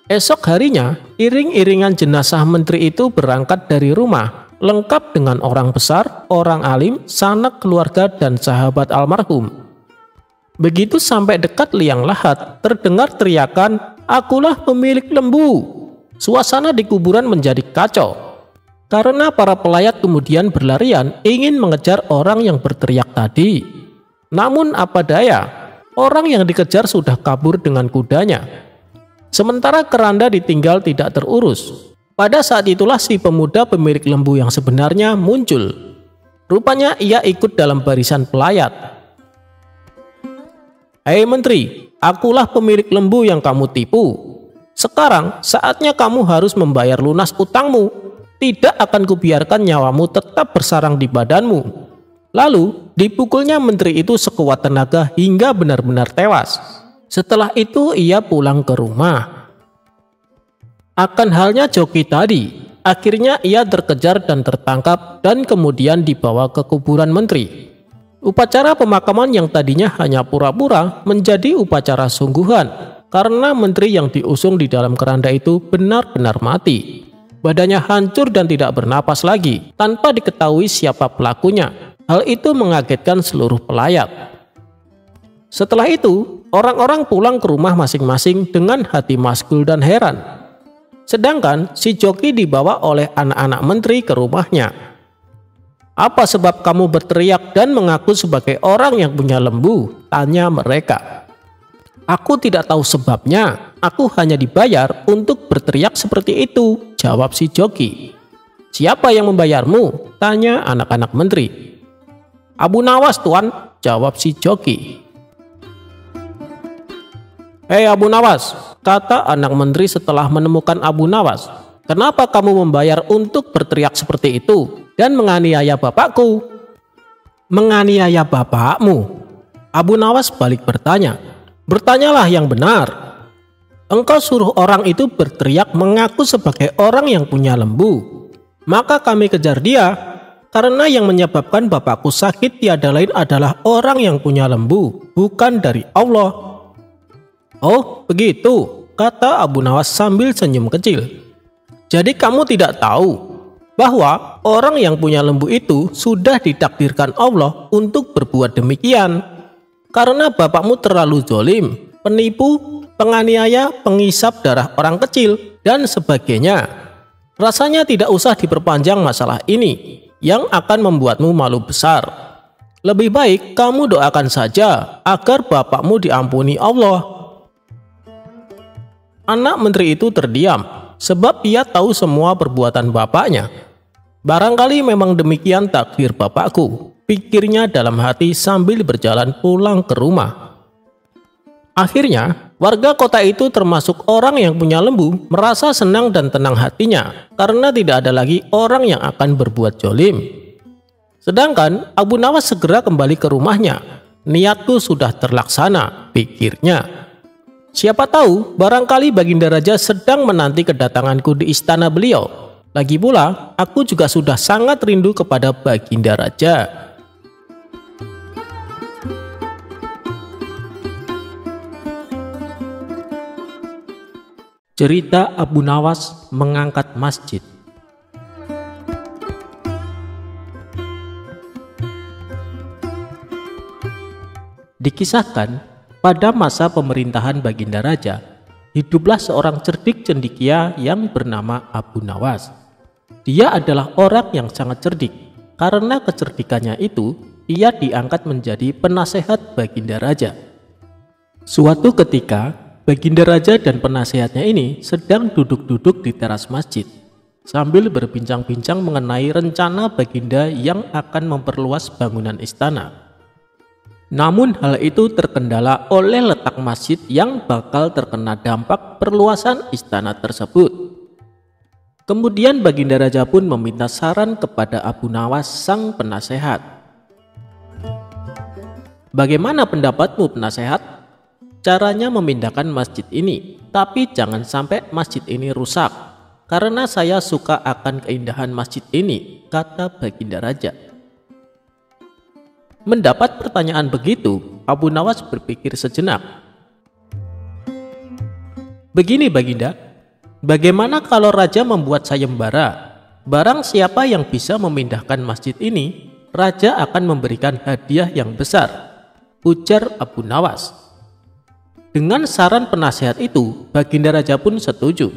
Esok harinya, iring-iringan jenazah menteri itu berangkat dari rumah, lengkap dengan orang besar, orang alim, sanak keluarga, dan sahabat almarhum. Begitu sampai dekat liang lahat, terdengar teriakan, "Akulah pemilik lembu." Suasana di kuburan menjadi kacau, karena para pelayat kemudian berlarian ingin mengejar orang yang berteriak tadi. Namun apa daya, orang yang dikejar sudah kabur dengan kudanya. Sementara keranda ditinggal tidak terurus. Pada saat itulah si pemuda pemilik lembu yang sebenarnya muncul. Rupanya ia ikut dalam barisan pelayat. "Hei menteri, akulah pemilik lembu yang kamu tipu. Sekarang saatnya kamu harus membayar lunas utangmu. Tidak akan kubiarkan nyawamu tetap bersarang di badanmu." Lalu dipukulnya menteri itu sekuat tenaga hingga benar-benar tewas. Setelah itu ia pulang ke rumah. Akan halnya joki tadi, akhirnya ia terkejar dan tertangkap dan kemudian dibawa ke kuburan menteri. Upacara pemakaman yang tadinya hanya pura-pura menjadi upacara sungguhan karena menteri yang diusung di dalam keranda itu benar-benar mati. Badannya hancur dan tidak bernapas lagi tanpa diketahui siapa pelakunya. Hal itu mengagetkan seluruh pelayat. Setelah itu, orang-orang pulang ke rumah masing-masing dengan hati masgul dan heran. Sedangkan si joki dibawa oleh anak-anak menteri ke rumahnya. "Apa sebab kamu berteriak dan mengaku sebagai orang yang punya lembu?" tanya mereka. Aku tidak tahu sebabnya, aku hanya dibayar untuk berteriak seperti itu, jawab si joki. Siapa yang membayarmu? Tanya anak-anak menteri. Abu Nawas, Tuan, jawab si joki. Hei Abu Nawas, kata anak menteri setelah menemukan Abu Nawas. Kenapa kamu membayar untuk berteriak seperti itu dan menganiaya bapakku? Menganiaya bapakmu? Abu Nawas balik bertanya. Bertanyalah yang benar. Engkau suruh orang itu berteriak mengaku sebagai orang yang punya lembu. Maka kami kejar dia, karena yang menyebabkan bapakku sakit tiada lain adalah orang yang punya lembu, bukan dari Allah. Oh begitu, kata Abu Nawas sambil senyum kecil. Jadi kamu tidak tahu bahwa orang yang punya lembu itu sudah ditakdirkan Allah untuk berbuat demikian. Karena bapakmu terlalu zalim, penipu, penganiaya, pengisap darah orang kecil, dan sebagainya. Rasanya tidak usah diperpanjang masalah ini yang akan membuatmu malu besar. Lebih baik kamu doakan saja agar bapakmu diampuni Allah. Anak menteri itu terdiam sebab ia tahu semua perbuatan bapaknya. Barangkali memang demikian takdir bapakku, pikirnya dalam hati sambil berjalan pulang ke rumah. Akhirnya, warga kota itu termasuk orang yang punya lembu merasa senang dan tenang hatinya karena tidak ada lagi orang yang akan berbuat jolim. Sedangkan Abu Nawas segera kembali ke rumahnya. Niatku sudah terlaksana, pikirnya. Siapa tahu barangkali Baginda Raja sedang menanti kedatanganku di istana beliau. Lagi pula, aku juga sudah sangat rindu kepada Baginda Raja. Cerita Abu Nawas mengangkat masjid. Dikisahkan, pada masa pemerintahan Baginda Raja, hiduplah seorang cerdik cendekia yang bernama Abu Nawas. Dia adalah orang yang sangat cerdik. Karena kecerdikannya itu, ia diangkat menjadi penasehat Baginda Raja. Suatu ketika, Baginda Raja dan penasehatnya ini sedang duduk-duduk di teras masjid sambil berbincang-bincang mengenai rencana Baginda yang akan memperluas bangunan istana. Namun hal itu terkendala oleh letak masjid yang bakal terkena dampak perluasan istana tersebut. Kemudian Baginda Raja pun meminta saran kepada Abu Nawas sang penasehat. Bagaimana pendapatmu penasehat? Caranya memindahkan masjid ini, tapi jangan sampai masjid ini rusak, karena saya suka akan keindahan masjid ini, kata Baginda Raja. Mendapat pertanyaan begitu, Abu Nawas berpikir sejenak. Begini Baginda, bagaimana kalau Raja membuat sayembara? Barang siapa yang bisa memindahkan masjid ini, Raja akan memberikan hadiah yang besar, ujar Abu Nawas. Dengan saran penasehat itu, Baginda Raja pun setuju.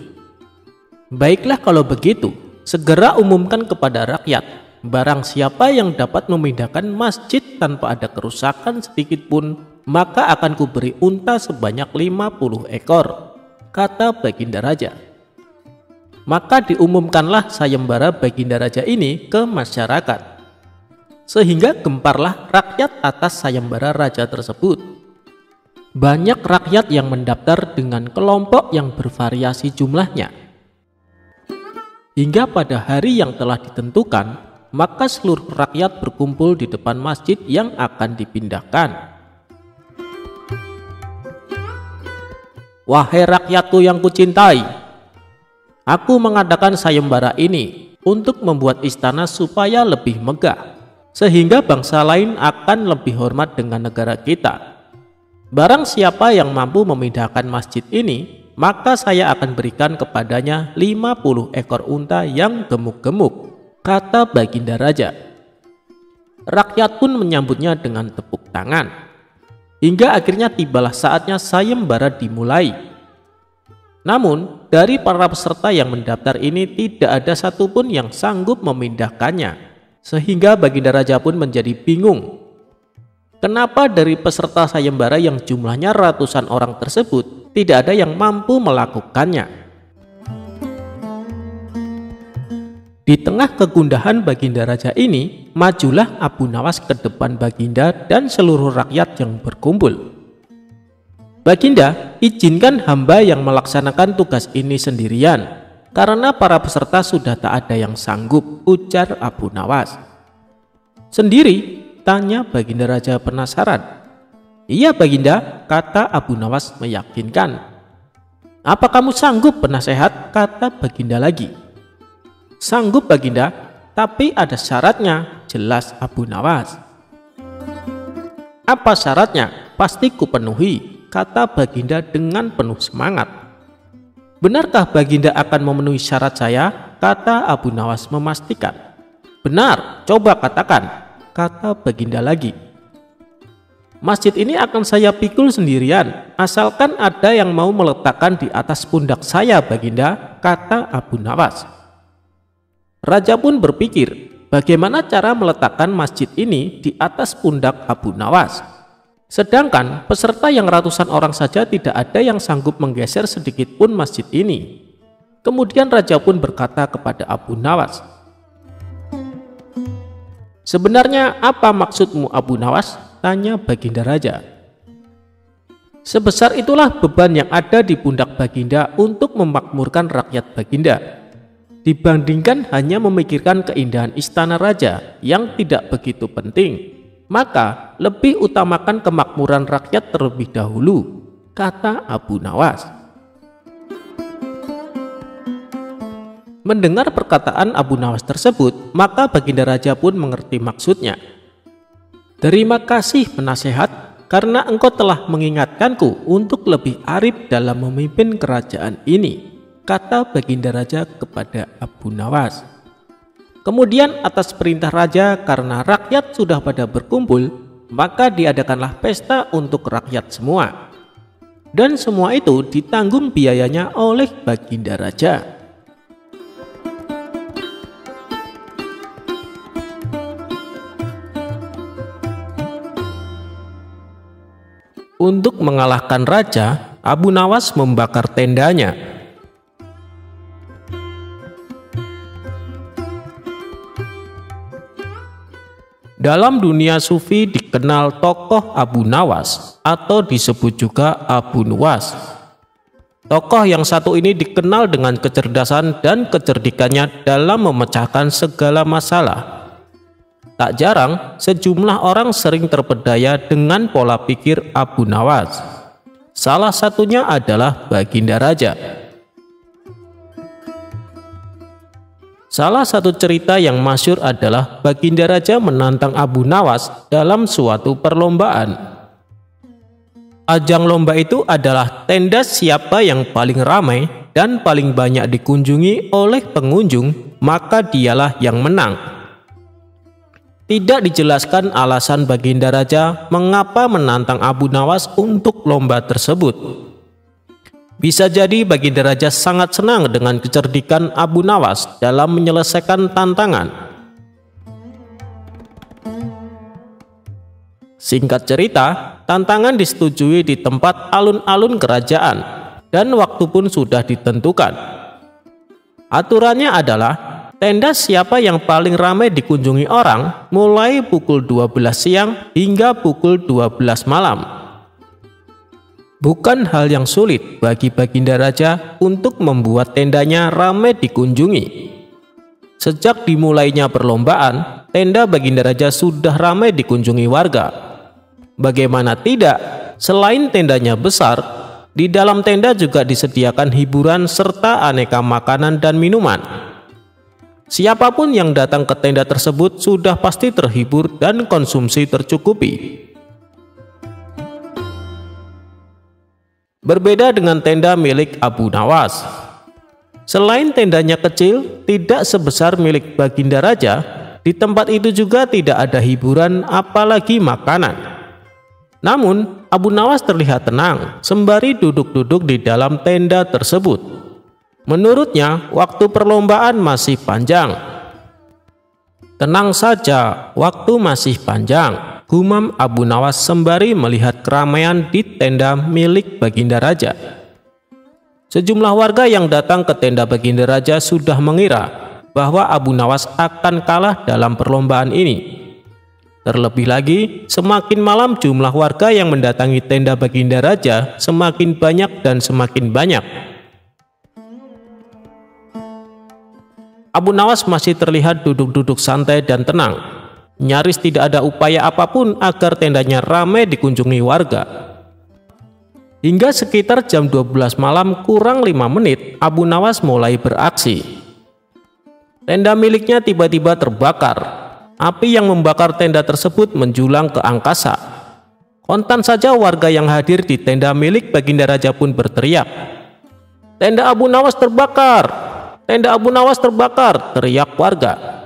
Baiklah kalau begitu, segera umumkan kepada rakyat. Barang siapa yang dapat memindahkan masjid tanpa ada kerusakan sedikit pun, maka akan kuberi unta sebanyak 50 ekor, kata Baginda Raja. Maka diumumkanlah sayembara Baginda Raja ini ke masyarakat. Sehingga gemparlah rakyat atas sayembara Raja tersebut. Banyak rakyat yang mendaftar dengan kelompok yang bervariasi jumlahnya. Hingga pada hari yang telah ditentukan, maka seluruh rakyat berkumpul di depan masjid yang akan dipindahkan. Wahai rakyatku yang kucintai, aku mengadakan sayembara ini untuk membuat istana supaya lebih megah, sehingga bangsa lain akan lebih hormat dengan negara kita. Barang siapa yang mampu memindahkan masjid ini, maka saya akan berikan kepadanya 50 ekor unta yang gemuk-gemuk, kata Baginda Raja. Rakyat pun menyambutnya dengan tepuk tangan. Hingga akhirnya tibalah saatnya sayembara dimulai. Namun, dari para peserta yang mendaftar ini tidak ada satupun yang sanggup memindahkannya. Sehingga Baginda Raja pun menjadi bingung. Kenapa dari peserta sayembara yang jumlahnya ratusan orang tersebut tidak ada yang mampu melakukannya? Di tengah kegundahan Baginda Raja ini, majulah Abu Nawas ke depan Baginda dan seluruh rakyat yang berkumpul. "Baginda, izinkan hamba yang melaksanakan tugas ini sendirian, karena para peserta sudah tak ada yang sanggup," ujar Abu Nawas. "Sendiri?" tanya Baginda Raja penasaran. "Iya Baginda," kata Abu Nawas meyakinkan. "Apa kamu sanggup penasehat?" kata Baginda lagi. "Sanggup Baginda, tapi ada syaratnya," jelas Abu Nawas. "Apa syaratnya? Pasti kupenuhi," kata Baginda dengan penuh semangat. "Benarkah Baginda akan memenuhi syarat saya?" kata Abu Nawas memastikan. "Benar, coba katakan," kata Baginda lagi. "Masjid ini akan saya pikul sendirian, asalkan ada yang mau meletakkan di atas pundak saya Baginda," kata Abu Nawas. Raja pun berpikir, bagaimana cara meletakkan masjid ini di atas pundak Abu Nawas. Sedangkan peserta yang ratusan orang saja tidak ada yang sanggup menggeser sedikit pun masjid ini. Kemudian raja pun berkata kepada Abu Nawas, "Sebenarnya apa maksudmu Abu Nawas?" tanya Baginda Raja. "Sebesar itulah beban yang ada di pundak Baginda untuk memakmurkan rakyat Baginda, dibandingkan hanya memikirkan keindahan istana raja yang tidak begitu penting, maka lebih utamakan kemakmuran rakyat terlebih dahulu," kata Abu Nawas. Mendengar perkataan Abu Nawas tersebut, maka Baginda Raja pun mengerti maksudnya. "Terima kasih penasehat, karena engkau telah mengingatkanku untuk lebih arif dalam memimpin kerajaan ini," kata Baginda Raja kepada Abu Nawas. Kemudian atas perintah raja, karena rakyat sudah pada berkumpul, maka diadakanlah pesta untuk rakyat semua. Dan semua itu ditanggung biayanya oleh Baginda Raja. Untuk mengalahkan raja, Abu Nawas membakar tendanya. Dalam dunia sufi dikenal tokoh Abu Nawas atau disebut juga Abu Nuwas. Tokoh yang satu ini dikenal dengan kecerdasan dan kecerdikannya dalam memecahkan segala masalah. Tak jarang sejumlah orang sering terpedaya dengan pola pikir Abu Nawas. Salah satunya adalah Baginda Raja. Salah satu cerita yang masyhur adalah Baginda Raja menantang Abu Nawas dalam suatu perlombaan. Ajang lomba itu adalah tenda siapa yang paling ramai dan paling banyak dikunjungi oleh pengunjung, maka dialah yang menang. Tidak dijelaskan alasan Baginda Raja mengapa menantang Abu Nawas untuk lomba tersebut. Bisa jadi Baginda Raja sangat senang dengan kecerdikan Abu Nawas dalam menyelesaikan tantangan. Singkat cerita, tantangan disetujui di tempat alun-alun kerajaan dan waktu pun sudah ditentukan. Aturannya adalah tenda siapa yang paling ramai dikunjungi orang mulai pukul 12 siang hingga pukul 12 malam. Bukan hal yang sulit bagi Baginda Raja untuk membuat tendanya ramai dikunjungi. Sejak dimulainya perlombaan, tenda Baginda Raja sudah ramai dikunjungi warga. Bagaimana tidak, selain tendanya besar, di dalam tenda juga disediakan hiburan serta aneka makanan dan minuman. Siapapun yang datang ke tenda tersebut sudah pasti terhibur dan konsumsi tercukupi. Berbeda dengan tenda milik Abu Nawas. Selain tendanya kecil, tidak sebesar milik Baginda Raja, di tempat itu juga tidak ada hiburan apalagi makanan. Namun, Abu Nawas terlihat tenang sembari duduk-duduk di dalam tenda tersebut. Menurutnya, waktu perlombaan masih panjang. "Tenang saja, waktu masih panjang," gumam Abu Nawas sembari melihat keramaian di tenda milik Baginda Raja. Sejumlah warga yang datang ke tenda Baginda Raja sudah mengira bahwa Abu Nawas akan kalah dalam perlombaan ini. Terlebih lagi, semakin malam jumlah warga yang mendatangi tenda Baginda Raja semakin banyak dan semakin banyak. Abu Nawas masih terlihat duduk-duduk santai dan tenang. Nyaris tidak ada upaya apapun agar tendanya ramai dikunjungi warga. Hingga sekitar jam 12 malam kurang 5 menit, Abu Nawas mulai beraksi. Tenda miliknya tiba-tiba terbakar. Api yang membakar tenda tersebut menjulang ke angkasa. Kontan saja warga yang hadir di tenda milik Baginda Raja pun berteriak, "Tenda Abu Nawas terbakar! Tenda Abu Nawas terbakar!" teriak warga.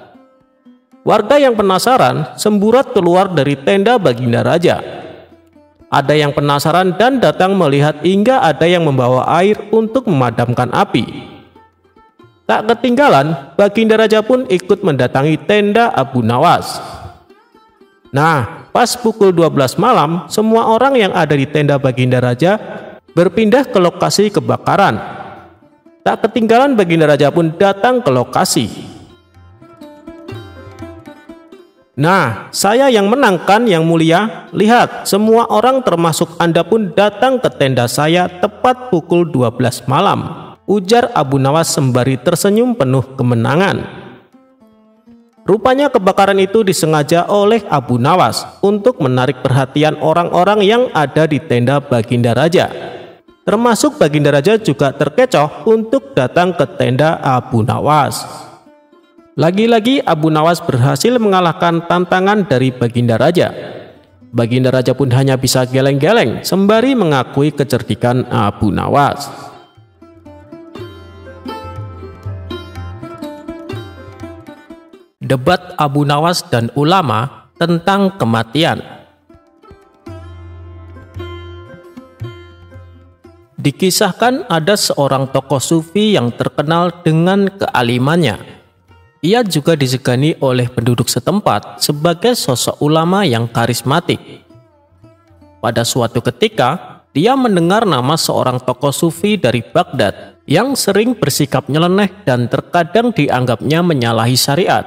Warga yang penasaran semburat keluar dari tenda Baginda Raja. Ada yang penasaran dan datang melihat hingga ada yang membawa air untuk memadamkan api. Tak ketinggalan, Baginda Raja pun ikut mendatangi tenda Abu Nawas. Nah, pas pukul 12 malam, semua orang yang ada di tenda Baginda Raja berpindah ke lokasi kebakaran. Tak ketinggalan, Baginda Raja pun datang ke lokasi. Nah, saya yang menang kan yang mulia? Lihat, semua orang termasuk Anda pun datang ke tenda saya tepat pukul 12 malam. Ujar Abu Nawas sembari tersenyum penuh kemenangan. Rupanya kebakaran itu disengaja oleh Abu Nawas untuk menarik perhatian orang-orang yang ada di tenda Baginda Raja. Termasuk Baginda Raja juga terkecoh untuk datang ke tenda Abu Nawas. Lagi-lagi Abu Nawas berhasil mengalahkan tantangan dari Baginda Raja. Baginda Raja pun hanya bisa geleng-geleng sembari mengakui kecerdikan Abu Nawas. Debat Abu Nawas dan ulama tentang kematian. Dikisahkan ada seorang tokoh sufi yang terkenal dengan kealimannya. Ia juga disegani oleh penduduk setempat sebagai sosok ulama yang karismatik. Pada suatu ketika, dia mendengar nama seorang tokoh sufi dari Baghdad yang sering bersikap nyeleneh dan terkadang dianggapnya menyalahi syariat.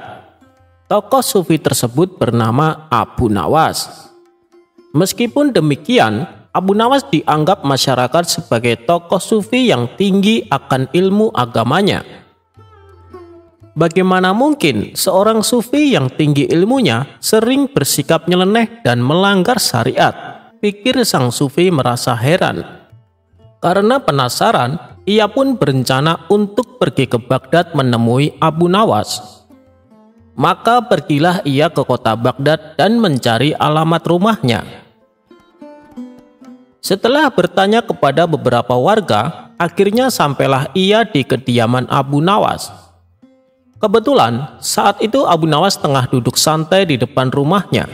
Tokoh sufi tersebut bernama Abu Nawas. Meskipun demikian, Abu Nawas dianggap masyarakat sebagai tokoh sufi yang tinggi akan ilmu agamanya. Bagaimana mungkin seorang sufi yang tinggi ilmunya sering bersikap nyeleneh dan melanggar syariat? Pikir sang sufi merasa heran. Karena penasaran, ia pun berencana untuk pergi ke Baghdad menemui Abu Nawas. Maka pergilah ia ke kota Baghdad dan mencari alamat rumahnya. Setelah bertanya kepada beberapa warga, akhirnya sampailah ia di kediaman Abu Nawas. Kebetulan saat itu Abu Nawas tengah duduk santai di depan rumahnya.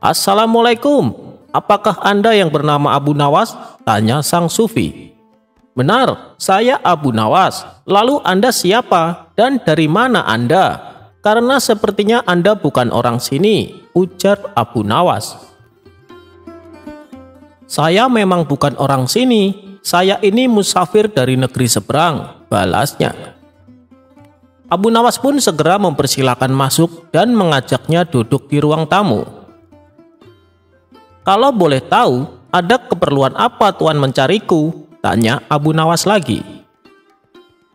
"Assalamualaikum, apakah Anda yang bernama Abu Nawas?" tanya sang sufi. "Benar, saya Abu Nawas. Lalu Anda siapa dan dari mana Anda? Karena sepertinya Anda bukan orang sini," ujar Abu Nawas. "Saya memang bukan orang sini. Saya ini musafir dari negeri seberang," balasnya. Abu Nawas pun segera mempersilahkan masuk dan mengajaknya duduk di ruang tamu. "Kalau boleh tahu, ada keperluan apa Tuan mencariku?" tanya Abu Nawas lagi.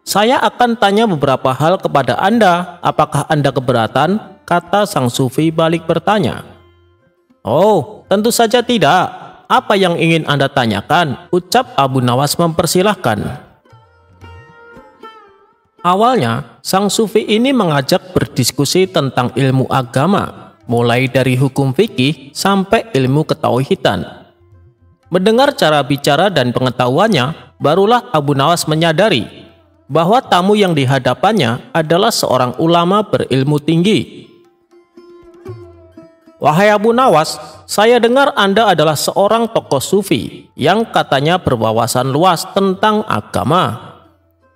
"Saya akan tanya beberapa hal kepada Anda. Apakah Anda keberatan?" kata sang sufi balik bertanya. "Oh, tentu saja tidak. Apa yang ingin Anda tanyakan?" ucap Abu Nawas mempersilahkan. Awalnya, sang sufi ini mengajak berdiskusi tentang ilmu agama, mulai dari hukum fikih sampai ilmu ketauhidan. Mendengar cara bicara dan pengetahuannya, barulah Abu Nawas menyadari bahwa tamu yang dihadapannya adalah seorang ulama berilmu tinggi. "Wahai Abu Nawas, saya dengar Anda adalah seorang tokoh sufi yang katanya berwawasan luas tentang agama.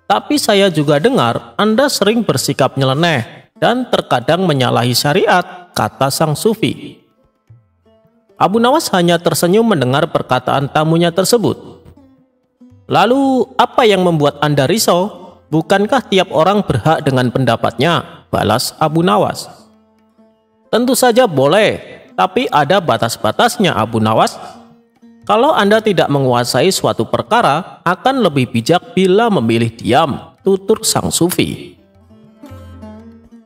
Tapi saya juga dengar Anda sering bersikap nyeleneh dan terkadang menyalahi syariat," kata sang sufi. Abu Nawas hanya tersenyum mendengar perkataan tamunya tersebut. "Lalu apa yang membuat Anda risau? Bukankah tiap orang berhak dengan pendapatnya?" balas Abu Nawas. "Tentu saja boleh, tapi ada batas-batasnya Abu Nawas. Kalau Anda tidak menguasai suatu perkara, akan lebih bijak bila memilih diam," tutur sang sufi.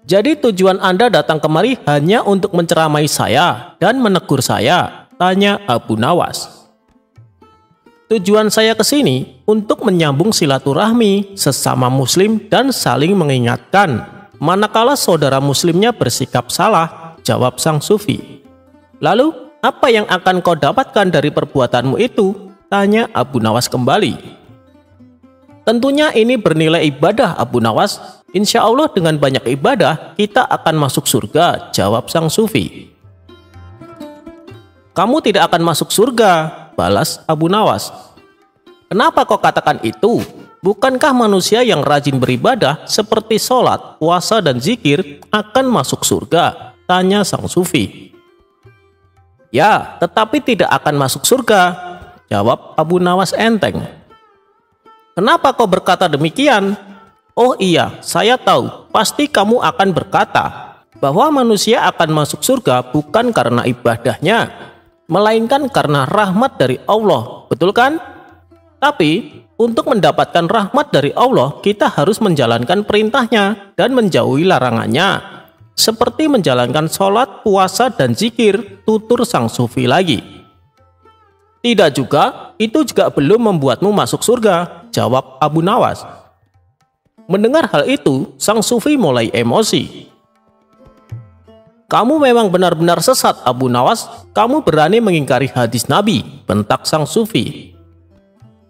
"Jadi tujuan Anda datang kemari hanya untuk menceramai saya dan menegur saya?" tanya Abu Nawas. "Tujuan saya ke sini untuk menyambung silaturahmi sesama muslim dan saling mengingatkan manakala saudara muslimnya bersikap salah," jawab sang sufi. "Lalu, apa yang akan kau dapatkan dari perbuatanmu itu?" tanya Abu Nawas kembali. "Tentunya ini bernilai ibadah Abu Nawas. Insya Allah dengan banyak ibadah kita akan masuk surga," jawab sang sufi. "Kamu tidak akan masuk surga," balas Abu Nawas. "Kenapa kau katakan itu? Bukankah manusia yang rajin beribadah seperti sholat, puasa, dan zikir akan masuk surga?" tanya sang sufi. "Ya, tetapi tidak akan masuk surga," jawab Abu Nawas enteng. "Kenapa kau berkata demikian?" "Oh iya, saya tahu. Pasti kamu akan berkata bahwa manusia akan masuk surga bukan karena ibadahnya, melainkan karena rahmat dari Allah, betul kan? Tapi untuk mendapatkan rahmat dari Allah, kita harus menjalankan perintahnya dan menjauhi larangannya, seperti menjalankan sholat, puasa, dan zikir," tutur sang sufi lagi. "Tidak juga, itu juga belum membuatmu masuk surga," jawab Abu Nawas. Mendengar hal itu, sang sufi mulai emosi. "Kamu memang benar-benar sesat Abu Nawas, kamu berani mengingkari hadis Nabi," bentak sang sufi.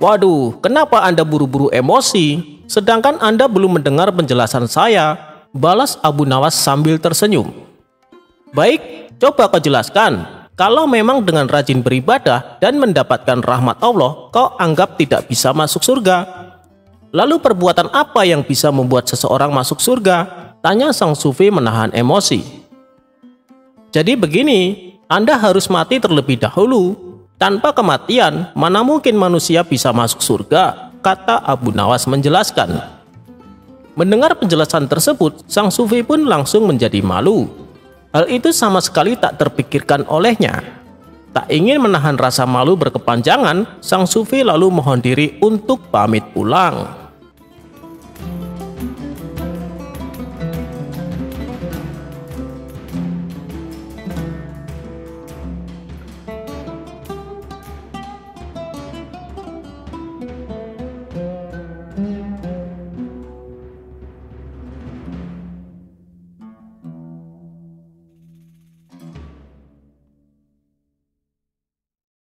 "Waduh, kenapa Anda buru-buru emosi, sedangkan Anda belum mendengar penjelasan saya?" balas Abu Nawas sambil tersenyum. "Baik, coba kau jelaskan. Kalau memang dengan rajin beribadah dan mendapatkan rahmat Allah, kau anggap tidak bisa masuk surga. Lalu perbuatan apa yang bisa membuat seseorang masuk surga?" tanya sang sufi menahan emosi. "Jadi begini, Anda harus mati terlebih dahulu. Tanpa kematian, mana mungkin manusia bisa masuk surga?" kata Abu Nawas menjelaskan. Mendengar penjelasan tersebut, sang sufi pun langsung menjadi malu. Hal itu sama sekali tak terpikirkan olehnya. Tak ingin menahan rasa malu berkepanjangan, sang sufi lalu mohon diri untuk pamit pulang.